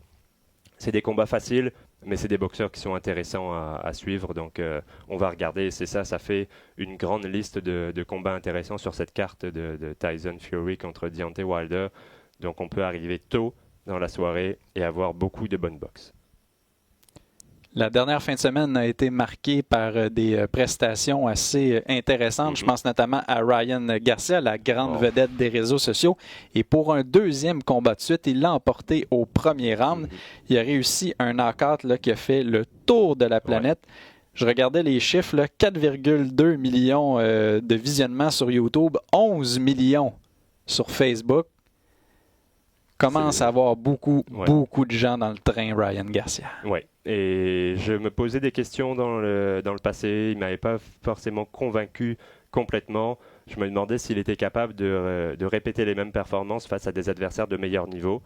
Speaker 2: c'est des combats faciles, mais c'est des boxeurs qui sont intéressants à suivre. Donc, on va regarder. C'est ça, ça fait une grande liste de combats intéressants sur cette carte de Tyson Fury contre Deontay Wilder. Donc, on peut arriver tôt dans la soirée et avoir beaucoup de bonnes boxes.
Speaker 1: La dernière fin de semaine a été marquée par des prestations assez intéressantes. Je pense notamment à Ryan Garcia, la grande vedette des réseaux sociaux. Et pour un deuxième combat de suite, il l'a emporté au premier round. Il a réussi un knockout là, qui a fait le tour de la planète. Je regardais les chiffres, 4,2 millions de visionnements sur YouTube, 11 millions sur Facebook. Commence à avoir beaucoup de gens dans le train Ryan Garcia.
Speaker 2: Oui, et je me posais des questions dans le passé. Il ne m'avait pas forcément convaincu complètement. Je me demandais s'il était capable de répéter les mêmes performances face à des adversaires de meilleur niveau.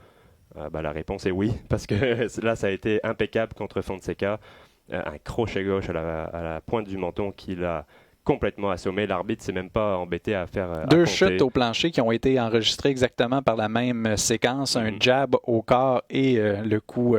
Speaker 2: La réponse est oui, parce que là, ça a été impeccable contre Fonseca. Un crochet gauche à la pointe du menton qu'il a complètement assommé. L'arbitre s'est même pas embêté à faire
Speaker 1: deux chutes au plancher qui ont été enregistrées exactement par la même séquence, un jab au corps et le coup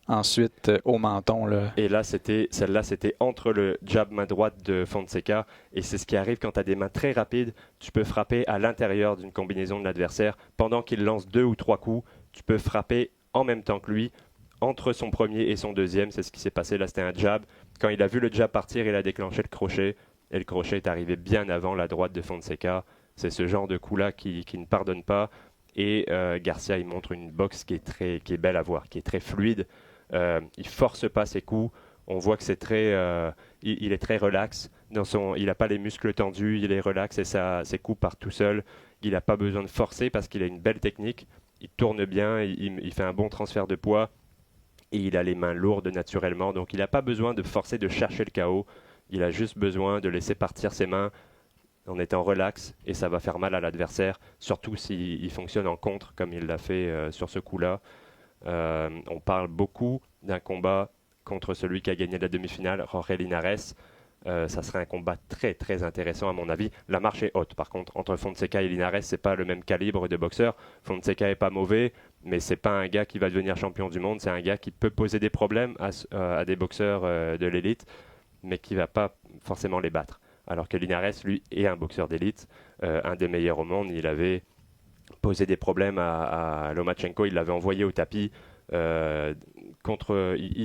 Speaker 1: ensuite au menton. Là.
Speaker 2: Et là, celle-là, c'était entre le jab main droite de Fonseca, et c'est ce qui arrive quand tu as des mains très rapides. Tu peux frapper à l'intérieur d'une combinaison de l'adversaire. Pendant qu'il lance 2 ou 3 coups, tu peux frapper en même temps que lui, entre son premier et son deuxième. C'est ce qui s'est passé. Là, c'était un jab. Quand il a vu le jab partir, il a déclenché le crochet. Et le crochet est arrivé bien avant la droite de Fonseca. C'est ce genre de coup-là qui ne pardonne pas. Et Garcia, il montre une boxe qui est belle à voir, qui est très fluide. Il force pas ses coups. On voit que il est très relax. Il n'a pas les muscles tendus, il est relax et ses coups partent tout seul. Il n'a pas besoin de forcer parce qu'il a une belle technique. Il tourne bien, il fait un bon transfert de poids. Et il a les mains lourdes naturellement. Donc il n'a pas besoin de forcer, de chercher le KO. Il a juste besoin de laisser partir ses mains en étant relax, et ça va faire mal à l'adversaire, surtout s'il fonctionne en contre comme il l'a fait sur ce coup-là. On parle beaucoup d'un combat contre celui qui a gagné la demi-finale, Jorge Linares. Ça serait un combat très très intéressant à mon avis. La marche est haute par contre. Entre Fonseca et Linares, c'est pas le même calibre de boxeur. Fonseca est pas mauvais, mais c'est pas un gars qui va devenir champion du monde. C'est un gars qui peut poser des problèmes à des boxeurs de l'élite, mais qui ne va pas forcément les battre. Alors que Linares, lui, est un boxeur d'élite, un des meilleurs au monde. Il avait posé des problèmes à Lomachenko, il l'avait envoyé au tapis. Il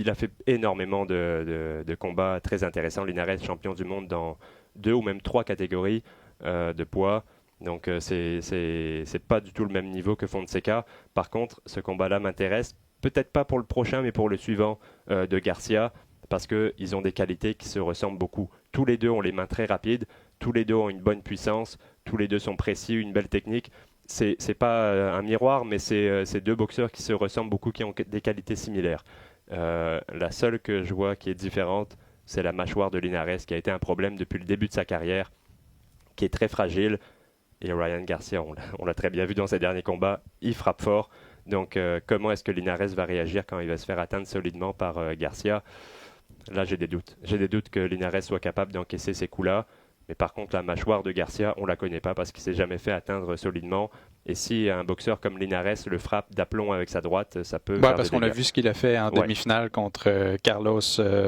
Speaker 2: a fait énormément de combats très intéressants. Linares, champion du monde dans 2 ou même 3 catégories de poids. Donc c'est pas du tout le même niveau que Fonseca. Par contre, ce combat-là m'intéresse, peut-être pas pour le prochain, mais pour le suivant de Garcia, parce qu'ils ont des qualités qui se ressemblent beaucoup. Tous les deux ont les mains très rapides, tous les deux ont une bonne puissance, tous les deux sont précis, une belle technique. C'est pas un miroir, mais c'est 2 boxeurs qui se ressemblent beaucoup, qui ont des qualités similaires. La seule que je vois qui est différente, c'est la mâchoire de Linares, qui a été un problème depuis le début de sa carrière, qui est très fragile. Et Ryan Garcia, on l'a très bien vu dans ses derniers combats, il frappe fort. Donc comment est-ce que Linares va réagir quand il va se faire atteindre solidement par Garcia ? Là, j'ai des doutes. J'ai des doutes que Linares soit capable d'encaisser ces coups-là. Mais par contre, la mâchoire de Garcia, on ne la connaît pas parce qu'il ne s'est jamais fait atteindre solidement. Et si un boxeur comme Linares le frappe d'aplomb avec sa droite, ça peut faire
Speaker 1: parce qu'on a vu ce qu'il a fait en demi-finale contre Carlos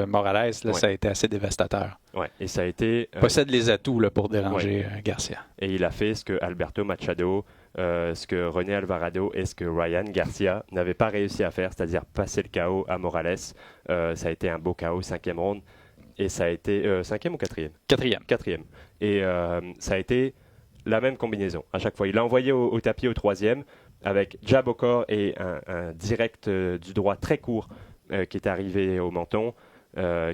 Speaker 1: Morales. Là, ça a été assez dévastateur.
Speaker 2: Ouais. Et ça a été...
Speaker 1: possède les atouts là, pour déranger Garcia.
Speaker 2: Et il a fait ce que Alberto Machado, ce que René Alvarado et ce que Ryan Garcia n'avaient pas réussi à faire, c'est-à-dire passer le KO à Morales. Ça a été un beau KO, 5e round. Et ça a été 5e ou 4e ? 4e. Et ça a été la même combinaison à chaque fois. Il l'a envoyé au tapis au 3e avec jab au corps et un direct du droit très court qui est arrivé au menton,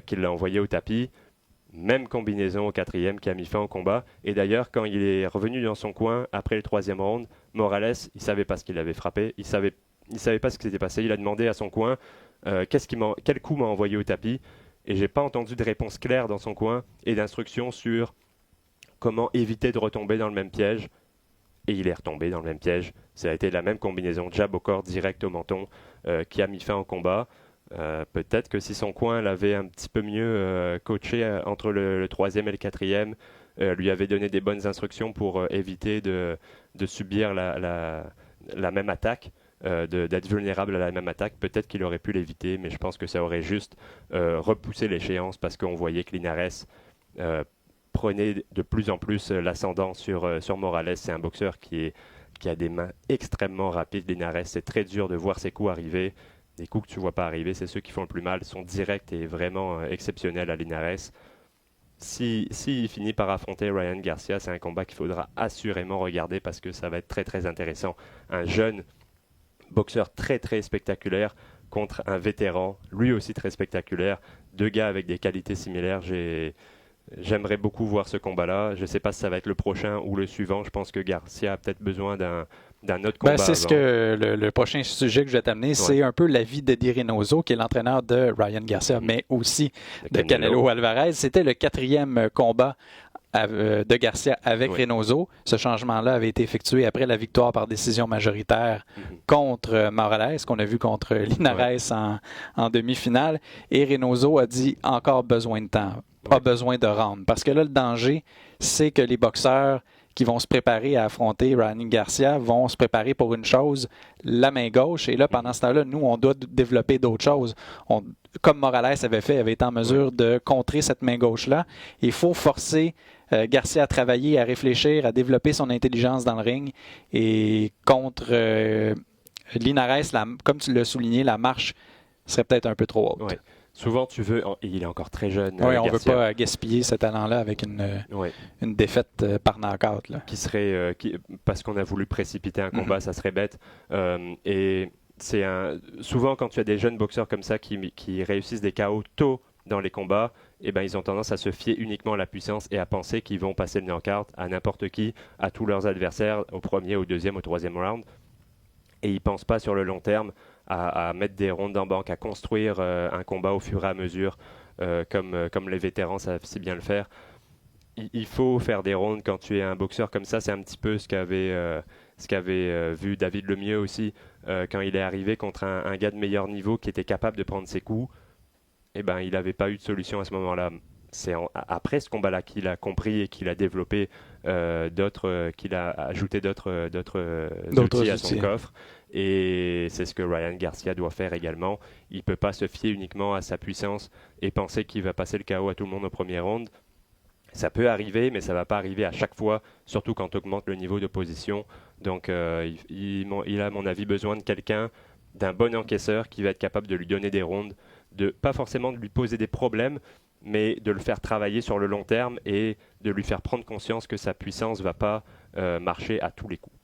Speaker 2: qu'il l'a envoyé au tapis. Même combinaison au 4e qui a mis fin au combat. Et d'ailleurs, quand il est revenu dans son coin après le 3e round, Morales, il ne savait pas ce qu'il avait frappé. Il savait pas ce qui s'était passé. Il a demandé à son coin quel coup m'a envoyé au tapis. Et j'ai pas entendu de réponse claire dans son coin et d'instructions sur comment éviter de retomber dans le même piège. Et il est retombé dans le même piège. Ça a été la même combinaison, jab au corps direct au menton, qui a mis fin au combat. Peut-être que si son coin l'avait un petit peu mieux coaché entre le troisième et le quatrième, lui avait donné des bonnes instructions pour éviter de subir la même attaque, d'être vulnérable à la même attaque, peut-être qu'il aurait pu l'éviter, mais je pense que ça aurait juste repoussé l'échéance parce qu'on voyait que Linares prenait de plus en plus l'ascendant sur Morales. C'est un boxeur qui a des mains extrêmement rapides. Linares, c'est très dur de voir ses coups arriver. Les coups que tu ne vois pas arriver, c'est ceux qui font le plus mal. Ils sont directs et vraiment exceptionnels à Linares. S'il finit par affronter Ryan Garcia, c'est un combat qu'il faudra assurément regarder parce que ça va être très très intéressant. Un jeune boxeur très très spectaculaire contre un vétéran, lui aussi très spectaculaire. Deux gars avec des qualités similaires. J'aimerais beaucoup voir ce combat-là. Je ne sais pas si ça va être le prochain ou le suivant. Je pense que Garcia a peut-être besoin d'un autre combat.
Speaker 1: C'est ce que le prochain sujet que je vais t'amener, c'est un peu l'avis de Di Reynoso, qui est l'entraîneur de Ryan Garcia, mais aussi de Canelo Alvarez. C'était le 4e combat de Garcia avec Reynoso. Ce changement-là avait été effectué après la victoire par décision majoritaire contre Morales, qu'on a vu contre Linares en demi-finale. Et Reynoso a dit encore besoin de temps, pas besoin de round. Parce que là, le danger, c'est que les boxeurs qui vont se préparer à affronter Ryan Garcia vont se préparer pour une chose, la main gauche. Et là, pendant ce temps-là, nous, on doit développer d'autres choses. Comme Morales avait fait, avait été en mesure de contrer cette main gauche-là. Il faut forcer Garcia à travailler, à réfléchir, à développer son intelligence dans le ring. Et contre Linares, comme tu l'as souligné, la marche serait peut-être un peu trop haute.
Speaker 2: Ouais. Souvent, il est encore très jeune.
Speaker 1: Oui, on ne veut pas gaspiller ce talent-là avec une défaite par knockout. Là.
Speaker 2: Qui serait, parce qu'on a voulu précipiter un combat, ça serait bête. Et souvent, quand tu as des jeunes boxeurs comme ça qui réussissent des KO tôt dans les combats, ils ont tendance à se fier uniquement à la puissance et à penser qu'ils vont passer le knockout à n'importe qui, à tous leurs adversaires, au premier, au deuxième, au troisième round. Et ils ne pensent pas sur le long terme à mettre des rondes en banque, à construire un combat au fur et à mesure, comme les vétérans savent si bien le faire. Il faut faire des rondes quand tu es un boxeur comme ça. C'est un petit peu ce qu'avait vu David Lemieux aussi quand il est arrivé contre un gars de meilleur niveau qui était capable de prendre ses coups. Il n'avait pas eu de solution à ce moment-là. C'est après ce combat-là qu'il a compris et qu'il a développé qu'il a ajouté d'autres outils à son coffre. Et c'est ce que Ryan Garcia doit faire également. Il ne peut pas se fier uniquement à sa puissance et penser qu'il va passer le KO à tout le monde au premier round. Ça peut arriver, mais ça ne va pas arriver à chaque fois, surtout quand tu augmentes le niveau d'opposition. Donc il a, à mon avis, besoin de quelqu'un, d'un bon encaisseur qui va être capable de lui donner des rounds, pas forcément de lui poser des problèmes, mais de le faire travailler sur le long terme et de lui faire prendre conscience que sa puissance ne va pas marcher à tous les coups.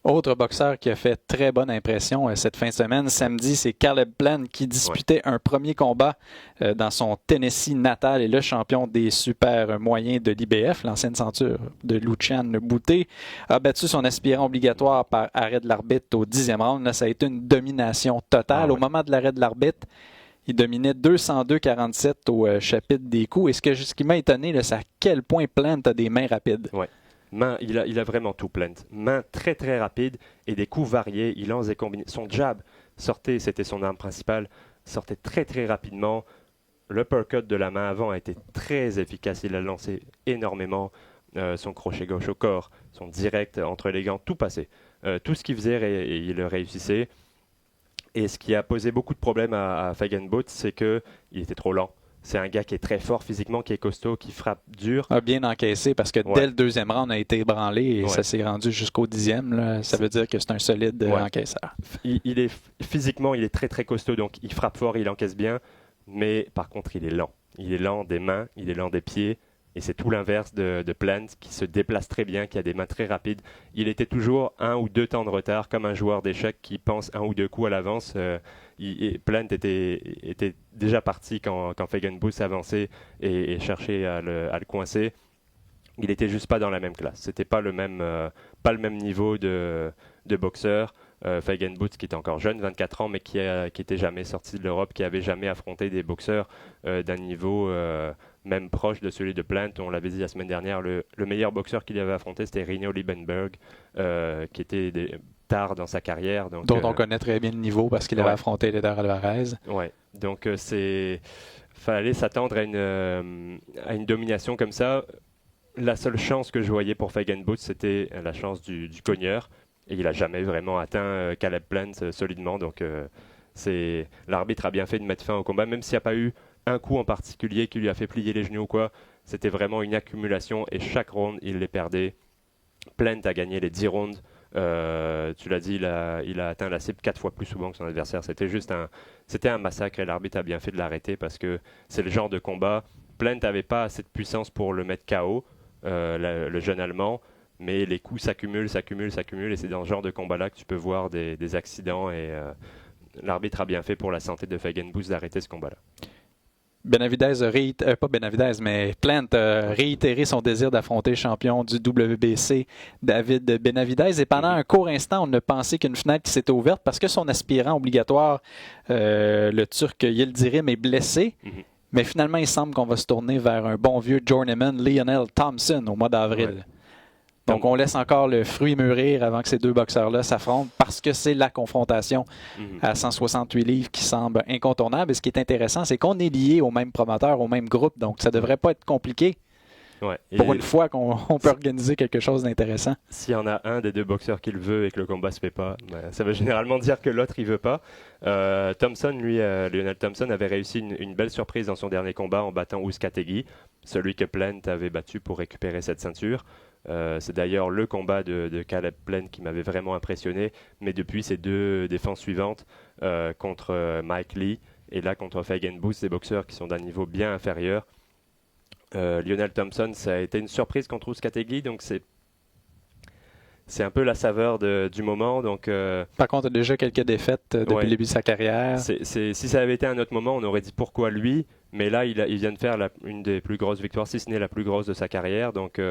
Speaker 1: Autre boxeur qui a fait très bonne impression cette fin de semaine, samedi, c'est Caleb Plant qui disputait un premier combat dans son Tennessee natal et le champion des super moyens de l'IBF, l'ancienne ceinture de Lucian Boutet, a battu son aspirant obligatoire par arrêt de l'arbitre au 10e round. Là, ça a été une domination totale. Au moment de l'arrêt de l'arbitre, il dominait 202-47 au chapitre des coups. Et ce qui m'a étonné, c'est à quel point Plant a des mains rapides.
Speaker 2: Ouais. Il a vraiment tout, Plant. Main très très rapide et des coups variés. Il lance des combinaisons. Son jab sortait, c'était son arme principale, sortait très très rapidement. L'uppercut de la main avant a été très efficace. Il a lancé énormément. Son crochet gauche au corps, son direct entre les gants, tout passait. Tout ce qu'il faisait, il le réussissait. Et ce qui a posé beaucoup de problèmes à Feigenbutz, c'est qu'il était trop lent. C'est un gars qui est très fort physiquement, qui est costaud, qui frappe dur.
Speaker 1: A bien encaissé parce que dès le deuxième round, on a été ébranlé et ça s'est rendu jusqu'au 10e. Là. Ça veut dire que c'est un solide encaisseur.
Speaker 2: Physiquement, il est très très costaud, donc il frappe fort, il encaisse bien. Mais par contre, il est lent. Il est lent des mains, il est lent des pieds. Et c'est tout l'inverse de Plant, qui se déplace très bien, qui a des mains très rapides. Il était toujours 1 ou 2 temps de retard, comme un joueur d'échecs qui pense 1 ou 2 coups à l'avance. Plant était déjà parti quand Feigenbutz avançait et cherchait à le coincer. Il n'était juste pas dans la même classe. C'était pas le même niveau de boxeur. Feigenbutz, qui était encore jeune, 24 ans, mais qui était jamais sorti de l'Europe, qui avait jamais affronté des boxeurs d'un niveau même proche de celui de Plant. On l'avait dit la semaine dernière, le meilleur boxeur qu'il avait affronté, c'était Rino Liebenberg, qui était tard dans sa carrière. Donc,
Speaker 1: dont on connaît très bien le niveau parce qu'il avait affronté Leder Alvarez.
Speaker 2: Ouais, donc fallait s'attendre à une domination comme ça. La seule chance que je voyais pour Feigenbutz, c'était la chance du cogneur. Et il n'a jamais vraiment atteint Caleb Plant solidement. Donc l'arbitre a bien fait de mettre fin au combat, même s'il n'y a pas eu un coup en particulier qui lui a fait plier les genoux ou quoi. C'était vraiment une accumulation et chaque round, il les perdait. Plant a gagné les 10 rounds. Tu l'as dit, il a atteint la cible 4 fois plus souvent que son adversaire. C'était un massacre et l'arbitre a bien fait de l'arrêter parce que c'est le genre de combat. Plant n'avait pas assez de puissance pour le mettre KO, le jeune Allemand, mais les coups s'accumulent et c'est dans ce genre de combat-là que tu peux voir des accidents et l'arbitre a bien fait pour la santé de Feigenbutz d'arrêter ce combat-là.
Speaker 1: Plant a réitéré son désir d'affronter le champion du WBC, David Benavidez. Et pendant un court instant, on a pensé qu'une fenêtre qui s'était ouverte parce que son aspirant obligatoire, le Turc Yildirim, est blessé. Mais finalement, il semble qu'on va se tourner vers un bon vieux journeyman, Lionel Thompson, au mois d'avril. Ouais. Donc, on laisse encore le fruit mûrir avant que ces deux boxeurs-là s'affrontent parce que c'est la confrontation à 168 livres qui semble incontournable. Et ce qui est intéressant, c'est qu'on est lié au même promoteur, au même groupe. Donc, ça ne devrait pas être compliqué. Ouais, pour une fois qu'on peut organiser quelque chose d'intéressant.
Speaker 2: S'il y en a un des deux boxeurs qui le veut et que le combat se fait pas, ça veut généralement dire que l'autre il veut pas. Thompson, lui, Lionel Thompson avait réussi une belle surprise dans son dernier combat en battant Ouskategui, celui que Plant avait battu pour récupérer cette ceinture. C'est d'ailleurs le combat de Caleb Plant qui m'avait vraiment impressionné, mais depuis ces deux défenses suivantes contre Mike Lee et là contre Feigenbutz, des boxeurs qui sont d'un niveau bien inférieur. Lionel Thompson, ça a été une surprise contre Ouskategui, donc c'est un peu la saveur du moment. Donc,
Speaker 1: par contre, il a déjà quelques défaites depuis le début de sa carrière.
Speaker 2: Si ça avait été un autre moment, on aurait dit pourquoi lui, mais là, il vient de faire une des plus grosses victoires, si ce n'est la plus grosse de sa carrière, donc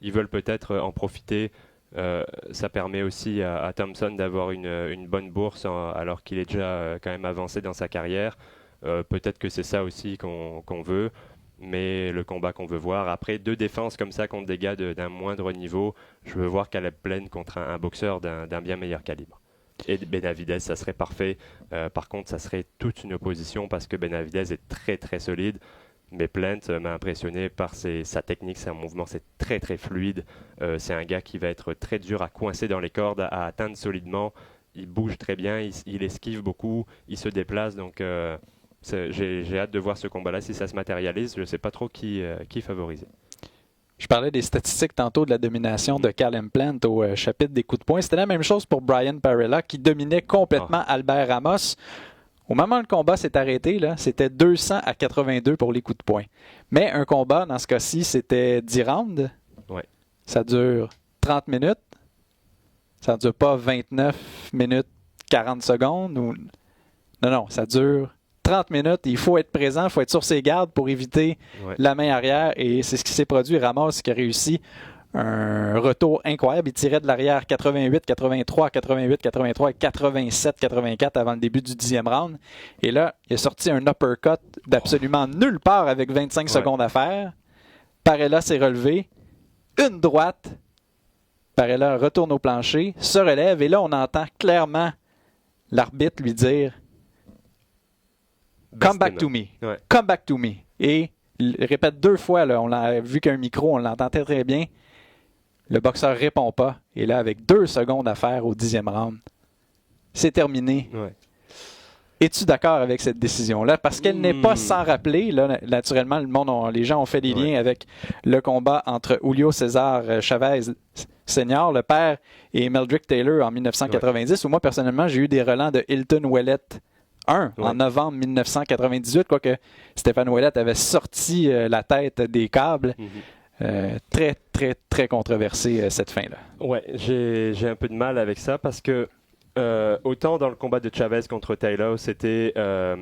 Speaker 2: ils veulent peut-être en profiter. Ça permet aussi à Thompson d'avoir une bonne bourse alors qu'il est déjà quand même avancé dans sa carrière. Peut-être que c'est ça aussi qu'on veut. Mais le combat qu'on veut voir, après deux défenses comme ça contre des gars d'un moindre niveau, je veux voir Caleb Plant contre un boxeur d'un bien meilleur calibre. Et Benavidez, ça serait parfait. Par contre, ça serait toute une opposition parce que Benavidez est très très solide. Mais Plant m'a impressionné par sa technique, son mouvement, c'est très très fluide. C'est un gars qui va être très dur à coincer dans les cordes, à atteindre solidement. Il bouge très bien, il esquive beaucoup, il se déplace. Donc j'ai hâte de voir ce combat-là si ça se matérialise. Je ne sais pas trop qui favoriser.
Speaker 1: Je parlais des statistiques tantôt de la domination de Caleb Plant au chapitre des coups de poing. C'était la même chose pour Brian Parella qui dominait complètement Albert Ramos. Au moment où le combat s'est arrêté, là, c'était 200-82 pour les coups de poing. Mais un combat, dans ce cas-ci, c'était 10 rounds.
Speaker 2: Ouais.
Speaker 1: Ça dure 30 minutes. Ça ne dure pas 29 minutes 40 secondes. Non, ça dure 30 minutes. Il faut être présent, il faut être sur ses gardes pour éviter la main arrière. Et c'est ce qui s'est produit. Ramos qui a réussi un retour incroyable. Il tirait de l'arrière 88, 83, 88, 83 et 87, 84 avant le début du 10e round. Et là, il a sorti un uppercut d'absolument nulle part avec 25 secondes à faire. Parella s'est relevé. Une droite. Parella retourne au plancher, se relève. Et là, on entend clairement l'arbitre lui dire « Come back to me. Come back to me. » Et il répète 2 fois. Là, on a vu qu'un micro, on l'entendait très bien. Le boxeur ne répond pas. Et là, avec 2 secondes à faire au 10e round, c'est terminé.
Speaker 2: Ouais.
Speaker 1: Es-tu d'accord avec cette décision-là? Parce qu'elle n'est pas sans rappeler. Là, naturellement, les gens ont fait des liens avec le combat entre Julio César Chavez Senior, le père, et Meldrick Taylor en 1990, où moi, personnellement, j'ai eu des relents de Hilton Ouellet 1 en novembre 1998, quoique Stéphane Ouellet avait sorti la tête des câbles. Très, très, très controversé cette fin-là.
Speaker 2: Ouais, j'ai un peu de mal avec ça parce que autant dans le combat de Chavez contre Taylor,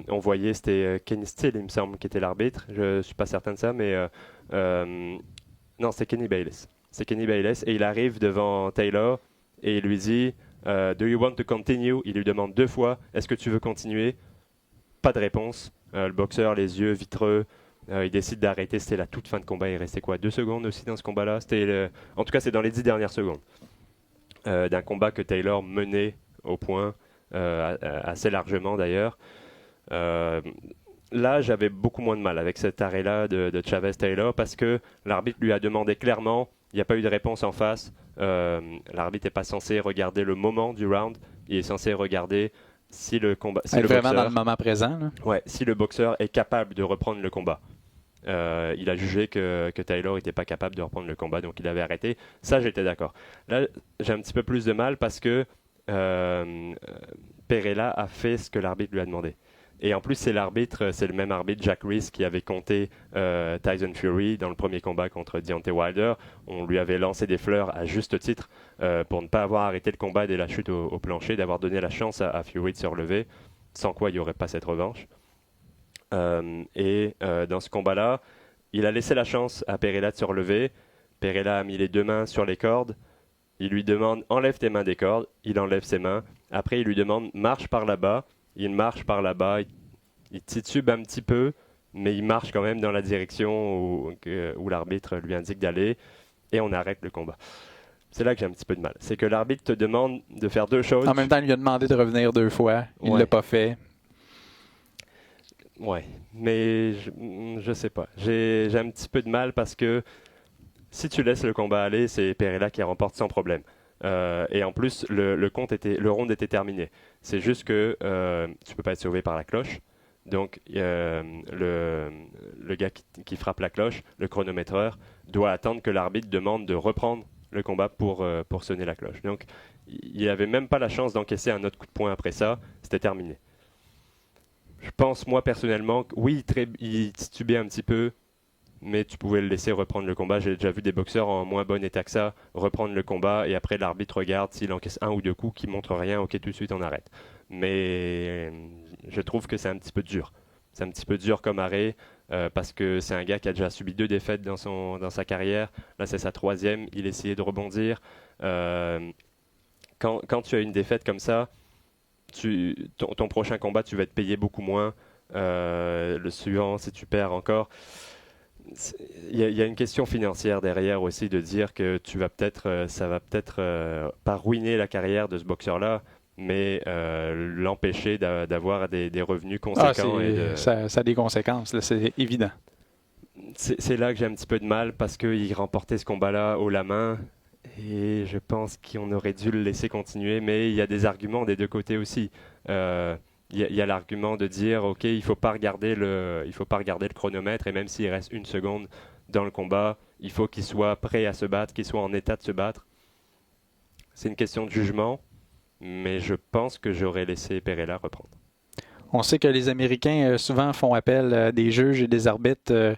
Speaker 2: on voyait, c'était Kenny Steele, il me semble, qui était l'arbitre. Je ne suis pas certain de ça, mais non, c'est Kenny Bayless. C'est Kenny Bayless et il arrive devant Taylor et il lui dit Do you want to continue? Il lui demande 2 fois Est-ce que tu veux continuer? Pas de réponse. Le boxeur, les yeux vitreux. Il décide d'arrêter, c'était la toute fin de combat. Il restait 2 secondes aussi dans ce combat-là. En tout cas, c'est dans les 10 dernières secondes. d'un combat que Taylor menait au point, assez largement d'ailleurs. Là, j'avais beaucoup moins de mal avec cet arrêt-là de Chavez-Taylor parce que l'arbitre lui a demandé clairement, il n'y a pas eu de réponse en face. L'arbitre n'est pas censé regarder le moment du round, il est censé regarder si le combat, si le
Speaker 1: vraiment
Speaker 2: boxeur,
Speaker 1: dans le moment présent. Là.
Speaker 2: Ouais, si le boxeur est capable de reprendre le combat. Il a jugé que Taylor n'était pas capable de reprendre le combat, donc il avait arrêté. Ça, j'étais d'accord. Là, j'ai un petit peu plus de mal parce que Perella a fait ce que l'arbitre lui a demandé. Et en plus, c'est le même arbitre, Jack Reese, qui avait compté Tyson Fury dans le premier combat contre Deontay Wilder. On lui avait lancé des fleurs à juste titre pour ne pas avoir arrêté le combat dès la chute au plancher, d'avoir donné la chance à Fury de se relever, sans quoi il n'y aurait pas cette revanche. Dans ce combat-là, il a laissé la chance à Perella de se relever. Perella a mis les 2 mains sur les cordes. Il lui demande « enlève tes mains des cordes ». Il enlève ses mains. Après, il lui demande « marche par là-bas ». Il marche par là-bas, il titube un petit peu, mais il marche quand même dans la direction où l'arbitre lui indique d'aller, et on arrête le combat. C'est là que j'ai un petit peu de mal. C'est que l'arbitre te demande de faire 2 choses.
Speaker 1: En même temps, il lui a demandé de revenir 2 fois. Il ne l'a pas fait.
Speaker 2: Ouais, mais je sais pas. J'ai un petit peu de mal parce que si tu laisses le combat aller, c'est Perella qui remporte sans problème. Et en plus, le round était terminé. C'est juste que tu peux pas être sauvé par la cloche. Donc, le gars qui frappe la cloche, le chronométreur, doit attendre que l'arbitre demande de reprendre le combat pour sonner la cloche. Donc, il n'avait même pas la chance d'encaisser un autre coup de poing après ça. C'était terminé. Je pense, moi, personnellement, que oui, il titubait un petit peu, mais tu pouvais le laisser reprendre le combat. J'ai déjà vu des boxeurs en moins bon état que ça reprendre le combat et après l'arbitre regarde s'il encaisse 1 ou 2 coups qui montrent rien, ok, tout de suite on arrête. Mais je trouve que c'est un petit peu dur. C'est un petit peu dur comme arrêt parce que c'est un gars qui a déjà subi 2 défaites dans sa carrière. Là c'est sa 3e, il essayait de rebondir. Quand tu as une défaite comme ça, ton prochain combat tu vas être payé beaucoup moins. Le suivant, si tu perds encore... Il y a une question financière derrière aussi de dire que ça va peut-être pas ruiner la carrière de ce boxeur-là, mais l'empêcher d'avoir des revenus conséquents.
Speaker 1: Ça a des conséquences, là, c'est évident.
Speaker 2: C'est là que j'ai un petit peu de mal parce qu'il remportait ce combat-là haut la main et je pense qu'on aurait dû le laisser continuer, mais il y a des arguments des 2 côtés aussi. Il y a l'argument de dire ok, il faut pas regarder le chronomètre et même s'il reste 1 seconde dans le combat, il faut qu'il soit prêt à se battre, qu'il soit en état de se battre. C'est une question de jugement, mais je pense que j'aurais laissé Perella reprendre.
Speaker 1: On sait que les Américains souvent font appel à des juges et des arbitres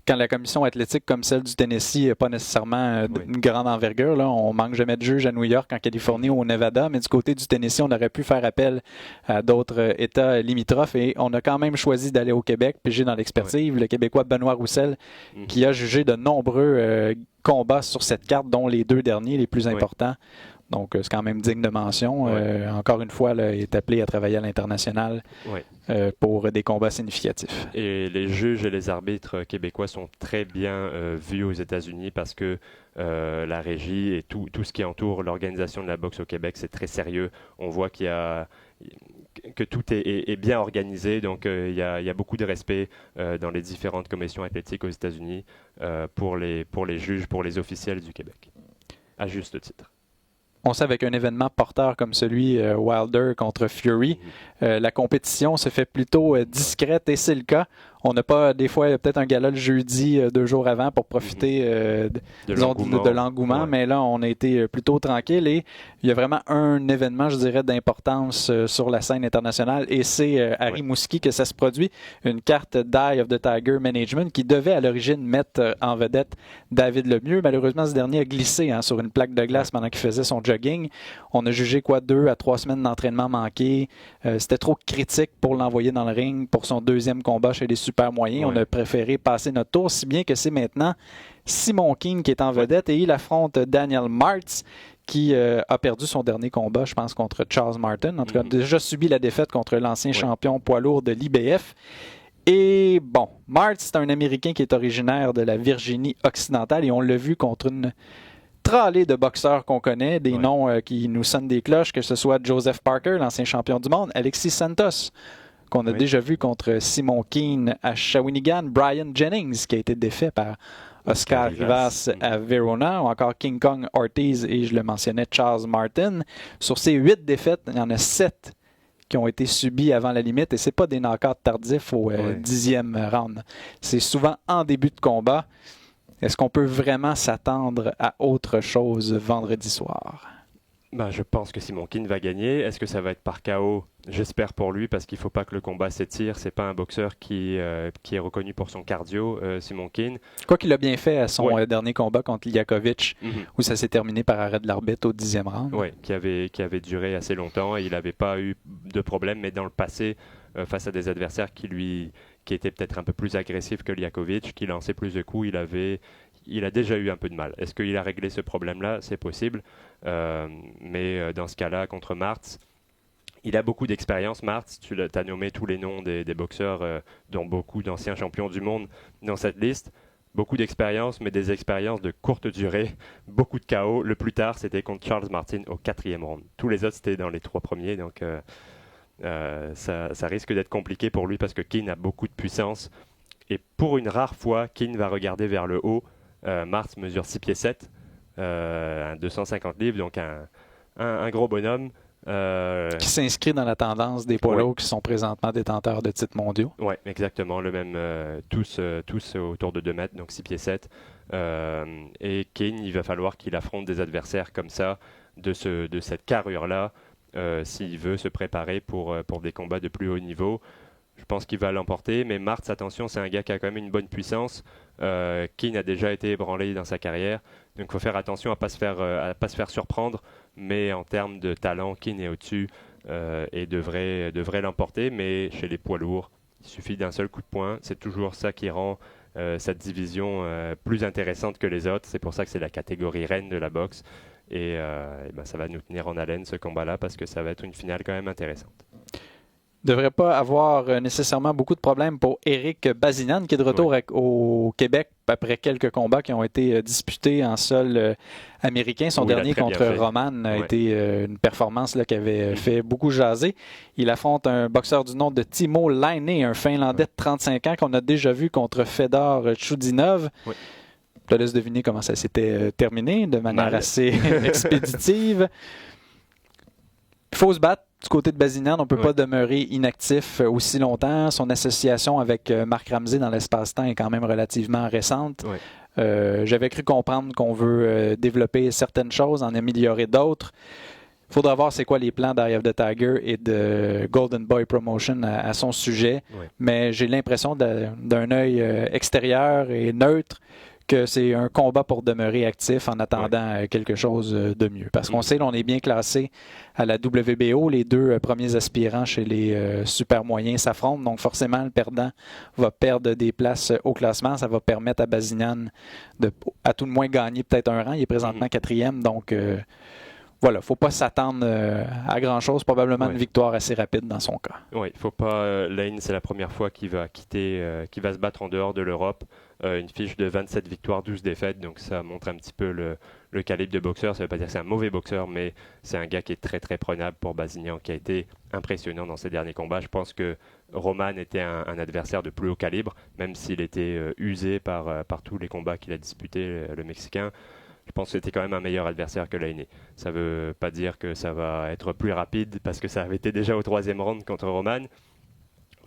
Speaker 1: quand la commission athlétique comme celle du Tennessee n'a pas nécessairement une grande envergure. Là. On manque jamais de juges à New York, en Californie ou au Nevada, mais du côté du Tennessee, on aurait pu faire appel à d'autres États limitrophes et on a quand même choisi d'aller au Québec, piger dans l'expertise. Le Québécois Benoît Roussel, qui a jugé de nombreux combats sur cette carte, dont les 2 derniers, les plus importants. Donc, c'est quand même digne de mention. Encore une fois, là, il est appelé à travailler à l'international pour des combats significatifs.
Speaker 2: Et les juges et les arbitres québécois sont très bien vus aux États-Unis parce que la régie et tout ce qui entoure l'organisation de la boxe au Québec, c'est très sérieux. On voit que tout est bien organisé, donc il y a beaucoup de respect dans les différentes commissions athlétiques aux États-Unis pour les juges, pour les officiels du Québec, à juste titre.
Speaker 1: On sait avec un événement porteur comme celui Wilder contre Fury, la compétition se fait plutôt discrète et c'est le cas. On n'a pas, des fois, peut-être un gala le jeudi 2 jours avant pour profiter de l'engouement, mais là, on a été plutôt tranquille et il y a vraiment un événement, je dirais, d'importance sur la scène internationale et c'est à Rimouski que ça se produit, une carte d'Eye of the Tiger Management qui devait à l'origine mettre en vedette David Lemieux. Malheureusement, ce dernier a glissé sur une plaque de glace pendant qu'il faisait son jogging. On a jugé 2 à 3 semaines d'entraînement manqués. C'était trop critique pour l'envoyer dans le ring pour son 2e combat chez les super moyens. On a préféré passer notre tour, si bien que c'est maintenant Simon Keane qui est en vedette et il affronte Daniel Martz qui a perdu son dernier combat, je pense, contre Charles Martin. En tout cas, a déjà subi la défaite contre l'ancien champion poids lourd de l'IBF. Et bon, Martz, c'est un Américain qui est originaire de la Virginie occidentale et on l'a vu contre une tralée de boxeurs qu'on connaît, des noms qui nous sonnent des cloches, que ce soit Joseph Parker, l'ancien champion du monde, Alexis Santos, qu'on a déjà vu contre Simon Keane à Shawinigan, Brian Jennings, qui a été défait par Oscar Rivas à Verona, ou encore King Kong Ortiz et je le mentionnais, Charles Martin. Sur ces 8 défaites, il y en a 7 qui ont été subies avant la limite et c'est pas des knockouts tardifs au 10e round. C'est souvent en début de combat. Est-ce qu'on peut vraiment s'attendre à autre chose vendredi soir?
Speaker 2: Je pense que Simon Keane va gagner. Est-ce que ça va être par KO? J'espère pour lui parce qu'il ne faut pas que le combat s'étire. C'est pas un boxeur qui est reconnu pour son cardio, Simon Keane.
Speaker 1: Quoi qu'il a bien fait à son dernier combat contre Liakovic, où ça s'est terminé par arrêt de l'arbitre au 10e round.
Speaker 2: Oui, qui avait duré assez longtemps et il n'avait pas eu de problème. Mais dans le passé, face à des adversaires qui étaient peut-être un peu plus agressifs que Liakovic, qui lançaient plus de coups, il a déjà eu un peu de mal. Est-ce qu'il a réglé ce problème-là? C'est possible. Mais dans ce cas-là, contre Martz, il a beaucoup d'expérience. Martz, tu as nommé tous les noms des boxeurs, dont beaucoup d'anciens champions du monde dans cette liste. Beaucoup d'expérience, mais des expériences de courte durée. Beaucoup de KO. Le plus tard, c'était contre Charles Martin au 4e round. Tous les autres, c'était dans les 3 premiers. Donc, ça risque d'être compliqué pour lui parce que Keane a beaucoup de puissance. Et pour une rare fois, Keane va regarder vers le haut. Martz mesure 6 pieds 7, 250 livres, donc un gros bonhomme.
Speaker 1: Qui s'inscrit dans la tendance des poids lourds qui sont présentement détenteurs de titres mondiaux.
Speaker 2: Oui, exactement. Le même, tous autour de 2 mètres, donc 6 pieds 7. Et Keane, il va falloir qu'il affronte des adversaires comme ça, de cette carrure-là, s'il veut se préparer pour des combats de plus haut niveau. Je pense qu'il va l'emporter, mais Martz, attention, c'est un gars qui a quand même une bonne puissance. Keane a déjà été ébranlé dans sa carrière, donc il faut faire attention à ne pas se faire surprendre, mais en termes de talent, Keane est au-dessus et devrait l'emporter, mais chez les poids lourds, il suffit d'un seul coup de poing. C'est toujours ça qui rend cette division plus intéressante que les autres. C'est pour ça que c'est la catégorie reine de la boxe, et ça va nous tenir en haleine ce combat-là, parce que ça va être une finale quand même intéressante.
Speaker 1: Devrait pas avoir nécessairement beaucoup de problèmes pour Éric Bazignan, qui est de retour au Québec après quelques combats qui ont été disputés en sol américain. Son dernier contre Roman a été une performance qui avait fait beaucoup jaser. Il affronte un boxeur du nom de Timo Laine, un Finlandais de 35 ans qu'on a déjà vu contre Fedor Chudinov. Je te laisse deviner comment ça s'était terminé de manière assez expéditive. Il faut se battre. Du côté de Bazignan, on ne peut pas demeurer inactif aussi longtemps. Son association avec Marc Ramsey dans l'espace-temps est quand même relativement récente. J'avais cru comprendre qu'on veut développer certaines choses, en améliorer d'autres. Il faudra voir c'est quoi les plans d'Eye of the Tiger et de Golden Boy Promotion à son sujet. Mais j'ai l'impression d'un œil extérieur et neutre que c'est un combat pour demeurer actif en attendant quelque chose de mieux. Parce qu'on sait qu'on est bien classé à la WBO. Les 2 premiers aspirants chez les super moyens s'affrontent. Donc forcément, le perdant va perdre des places au classement. Ça va permettre à Bazignan de, à tout le moins, gagner peut-être un rang. Il est présentement 4e. Donc voilà, il ne faut pas s'attendre à grand-chose. Probablement une victoire assez rapide dans son cas.
Speaker 2: Oui, il ne faut pas... Laine, c'est la première fois qu'il va se battre en dehors de l'Europe. Une fiche de 27 victoires, 12 défaites. Donc ça montre un petit peu le calibre de boxeur. Ça ne veut pas dire que c'est un mauvais boxeur, mais c'est un gars qui est très très prenable pour Bazignan, qui a été impressionnant dans ses derniers combats. Je pense que Roman était un adversaire de plus haut calibre, même s'il était usé par tous les combats qu'il a disputés, le Mexicain. Je pense que c'était quand même un meilleur adversaire que Laine. Ça ne veut pas dire que ça va être plus rapide, parce que ça avait été déjà au 3e round contre Roman,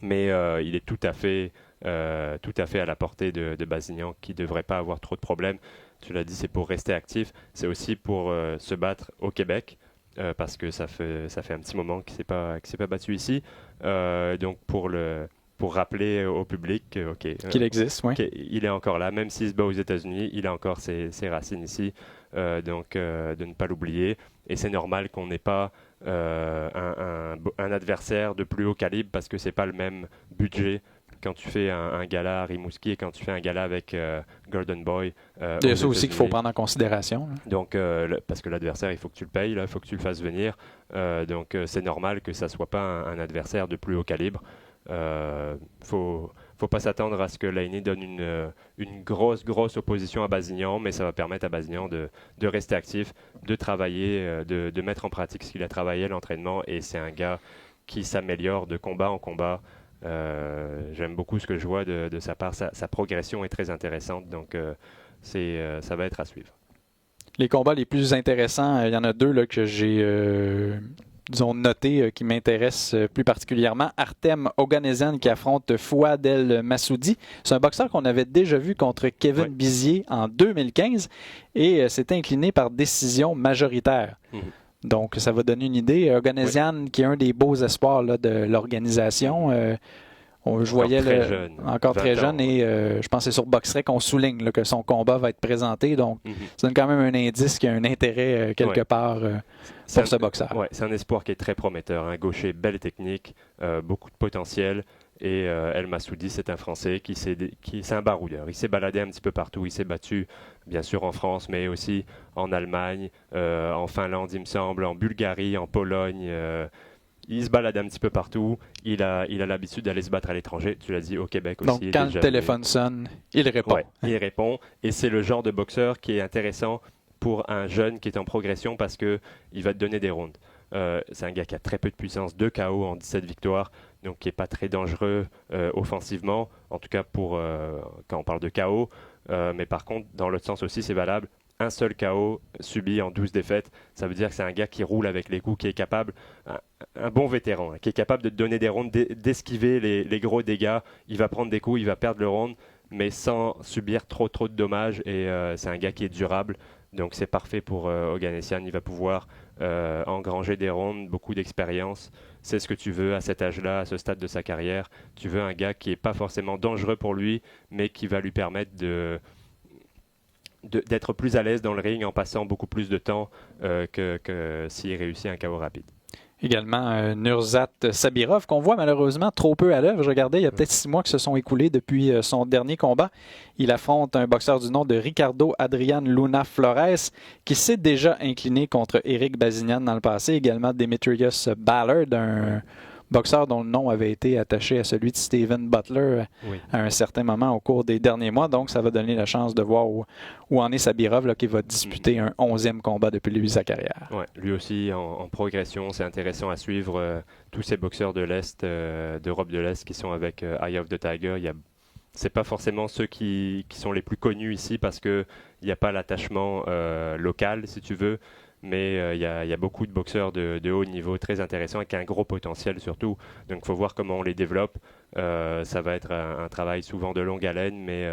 Speaker 2: mais il est tout à fait à la portée de Bazignan, qui ne devrait pas avoir trop de problèmes. Tu l'as dit, c'est pour rester actif. C'est aussi pour se battre au Québec, parce que ça fait un petit moment qu'il ne s'est pas battu ici. Donc pour rappeler au public
Speaker 1: qu'il existe,
Speaker 2: il est encore là, même s'il se bat aux États-Unis, il a encore ses racines ici, donc de ne pas l'oublier. Et c'est normal qu'on n'ait pas un adversaire de plus haut calibre, parce que c'est pas le même budget quand tu fais un gala à Rimouski et quand tu fais un gala avec Golden Boy.
Speaker 1: Il y a ça aussi qu'il faut prendre en considération.
Speaker 2: Donc, parce que l'adversaire, il faut que tu le payes, il faut que tu le fasses venir. Donc c'est normal que ça ne soit pas un adversaire de plus haut calibre. Faut faut pas s'attendre à ce que Laney donne une grosse opposition à Bazignan, mais ça va permettre à Bazignan de rester actif, de travailler, de mettre en pratique ce qu'il a travaillé à l'entraînement. Et c'est un gars qui s'améliore de combat en combat. J'aime beaucoup ce que je vois de sa part. Sa progression est très intéressante, donc ça va être à suivre.
Speaker 1: Les combats les plus intéressants, il y en a deux là, que j'ai notés qui m'intéressent plus particulièrement. Artem Oganesian qui affronte Fouad El Massoudi. C'est un boxeur qu'on avait déjà vu contre Kevin Bizier en 2015 et s'est incliné par décision majoritaire. Donc, ça va donner une idée. Oganesian, qui est un des beaux espoirs là, de l'organisation. Je voyais encore très jeune et je pense que c'est sur BoxRec qu'on souligne là, que son combat va être présenté. Donc, ça donne quand même un indice qu'il y a un intérêt quelque part pour ce boxeur.
Speaker 2: Ouais, c'est un espoir qui est très prometteur. Un gaucher, belle technique, beaucoup de potentiel. Et El Massoudi, c'est un Français c'est un baroudeur. Il s'est baladé un petit peu partout. Il s'est battu, bien sûr, en France, mais aussi en Allemagne, en Finlande, il me semble, en Bulgarie, en Pologne. Il se balade un petit peu partout. Il a l'habitude d'aller se battre à l'étranger. Tu l'as dit, au Québec aussi.
Speaker 1: Donc, quand le téléphone sonne, il répond.
Speaker 2: Ouais, il répond. Et c'est le genre de boxeur qui est intéressant pour un jeune qui est en progression parce qu'il va te donner des rounds. C'est un gars qui a très peu de puissance, 2 KO en 17 victoires, donc qui n'est pas très dangereux offensivement, en tout cas quand on parle de KO. Mais par contre, dans l'autre sens aussi, c'est valable. Un seul KO subi en 12 défaites, ça veut dire que c'est un gars qui roule avec les coups, qui est capable, un bon vétéran, qui est capable de te donner des rounds, d'esquiver les gros dégâts. Il va prendre des coups, il va perdre le round, mais sans subir trop de dommages. Et c'est un gars qui est durable, donc c'est parfait pour Oganesian. Il va pouvoir engranger des rounds, beaucoup d'expérience. C'est ce que tu veux à cet âge-là, à ce stade de sa carrière. Tu veux un gars qui n'est pas forcément dangereux pour lui, mais qui va lui permettre d'être plus à l'aise dans le ring en passant beaucoup plus de temps que s'il réussit un KO rapide.
Speaker 1: Également, Nurzat Sabirov, qu'on voit malheureusement trop peu à l'œuvre. Je regardais, il y a peut-être 6 mois que se sont écoulés depuis son dernier combat. Il affronte un boxeur du nom de Ricardo Adrian Luna Flores, qui s'est déjà incliné contre Eric Bazignan dans le passé. Également Demetrius Ballard, un boxeur dont le nom avait été attaché à celui de Steven Butler à un certain moment au cours des derniers mois. Donc, ça va donner la chance de voir où en est Sabirov, là, qui va disputer un 11e combat depuis le début de sa carrière.
Speaker 2: Ouais, lui aussi en progression. C'est intéressant à suivre. Tous ces boxeurs de l'Est, d'Europe de l'Est qui sont avec Eye of the Tiger, c'est pas forcément ceux qui sont les plus connus ici parce qu'il n'y a pas l'attachement local, si tu veux. Mais il y a beaucoup de boxeurs de haut niveau très intéressants avec un gros potentiel surtout. Donc il faut voir comment on les développe. Ça va être un travail souvent de longue haleine, mais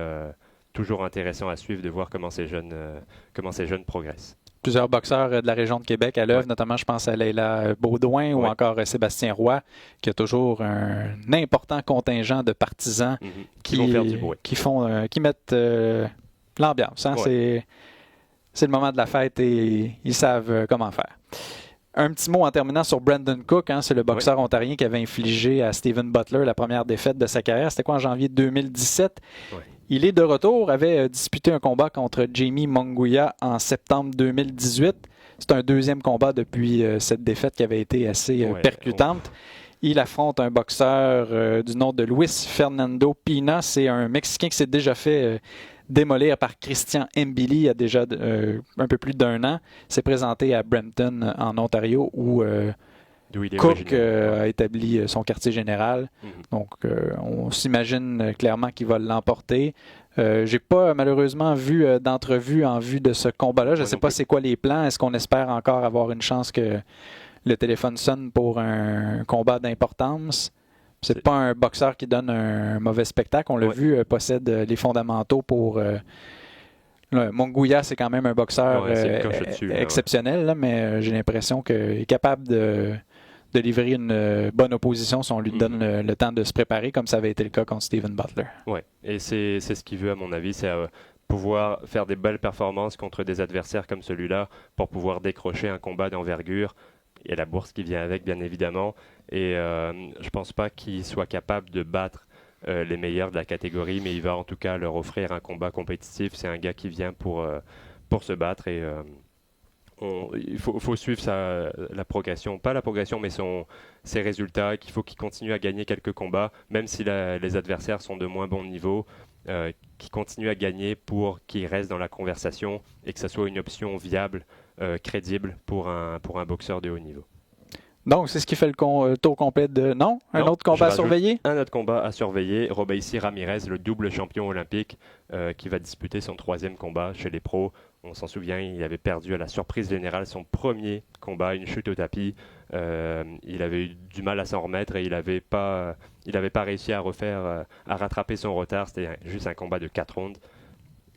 Speaker 2: toujours intéressant à suivre de voir comment ces jeunes progressent.
Speaker 1: Plusieurs boxeurs de la région de Québec à l'œuvre, notamment je pense à Leila Baudouin ou encore Sébastien Roy, qui a toujours un important contingent de partisans
Speaker 2: qui vont faire du bruit.
Speaker 1: qui mettent l'ambiance. Hein? C'est le moment de la fête et ils savent comment faire. Un petit mot en terminant sur Brandon Cook. Hein, c'est le boxeur ontarien qui avait infligé à Steven Butler la première défaite de sa carrière. C'était quoi en janvier 2017? Il est de retour, avait disputé un combat contre Jamie Munguia en septembre 2018. C'est un 2e combat depuis cette défaite qui avait été assez percutante. Il affronte un boxeur du nom de Luis Fernando Pina. C'est un Mexicain qui s'est déjà fait démolir par Christian Mbili il y a déjà un peu plus d'1 an. S'est présenté à Brampton, en Ontario, où Cook a établi son quartier général. Donc, on s'imagine clairement qu'il va l'emporter. J'ai pas malheureusement vu d'entrevue en vue de ce combat-là. Je ne sais pas c'est quoi les plans. Est-ce qu'on espère encore avoir une chance que le téléphone sonne pour un combat d'importance? C'est pas un boxeur qui donne un mauvais spectacle. On l'a vu, possède les fondamentaux pour... Munguia, c'est quand même un boxeur exceptionnel, là, mais j'ai l'impression qu'il est capable de livrer une bonne opposition si on lui donne le temps de se préparer, comme ça avait été le cas contre Steven Butler.
Speaker 2: Oui, et c'est ce qu'il veut, à mon avis, c'est pouvoir faire des belles performances contre des adversaires comme celui-là pour pouvoir décrocher un combat d'envergure. Il y a la bourse qui vient avec, bien évidemment. Et je ne pense pas qu'il soit capable de battre les meilleurs de la catégorie, mais il va en tout cas leur offrir un combat compétitif. C'est un gars qui vient pour se battre et il faut suivre la progression, pas la progression, mais ses résultats, qu'il faut qu'il continue à gagner quelques combats, même si les adversaires sont de moins bon niveau, qu'il continue à gagner pour qu'il reste dans la conversation et que ça soit une option viable, crédible pour un boxeur de haut niveau.
Speaker 1: Donc, c'est ce qui fait le tour complet de... Non? Un autre combat à surveiller?
Speaker 2: Un autre combat à surveiller. Robeisy Ramirez, le double champion olympique, qui va disputer son 3e combat chez les pros. On s'en souvient, il avait perdu à la surprise générale son premier combat, une chute au tapis. Il avait eu du mal à s'en remettre et il n'avait pas réussi à rattraper son retard. C'était juste un combat de 4 rounds.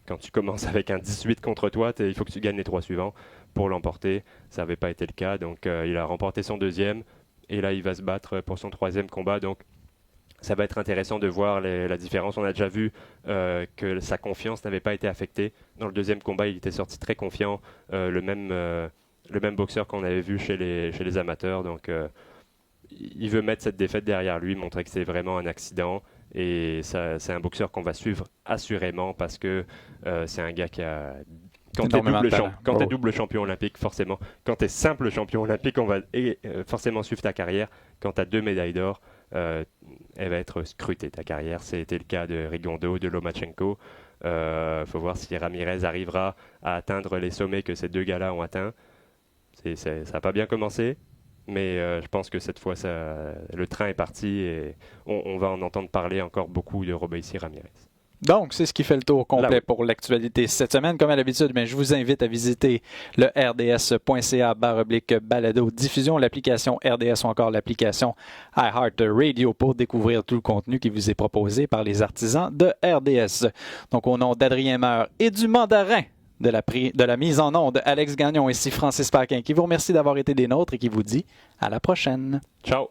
Speaker 2: Quand tu commences avec un 18 contre toi, il faut que tu gagnes les 3 suivants pour l'emporter. Ça n'avait pas été le cas, donc il a remporté son 2e et là il va se battre pour son 3e combat. Donc ça va être intéressant de voir la différence. On a déjà vu que sa confiance n'avait pas été affectée. Dans le 2e combat, il était sorti très confiant, le même boxeur qu'on avait vu chez les amateurs. Donc il veut mettre cette défaite derrière lui, montrer que c'est vraiment un accident. Et c'est un boxeur qu'on va suivre assurément parce que c'est un gars qui a... Quand tu es double champion olympique, forcément. Quand tu es simple champion olympique, on va forcément suivre ta carrière. Quand tu as 2 médailles d'or, elle va être scrutée, ta carrière. C'était le cas de Rigondeaux, de Lomachenko. Faut voir si Ramirez arrivera à atteindre les sommets que ces 2 gars-là ont atteints. Ça n'a pas bien commencé. Mais je pense que cette fois, le train est parti et on va en entendre parler encore beaucoup de Robeisy Ramirez.
Speaker 1: Donc, c'est ce qui fait le tour complet pour l'actualité cette semaine. Comme à l'habitude, je vous invite à visiter le rds.ca/balado diffusion, l'application RDS ou encore l'application iHeartRadio pour découvrir tout le contenu qui vous est proposé par les artisans de RDS. Donc, au nom d'Adrien Meur et du mandarin de la mise en onde, Alex Gagnon, ici Francis Paquin, qui vous remercie d'avoir été des nôtres et qui vous dit à la prochaine.
Speaker 2: Ciao!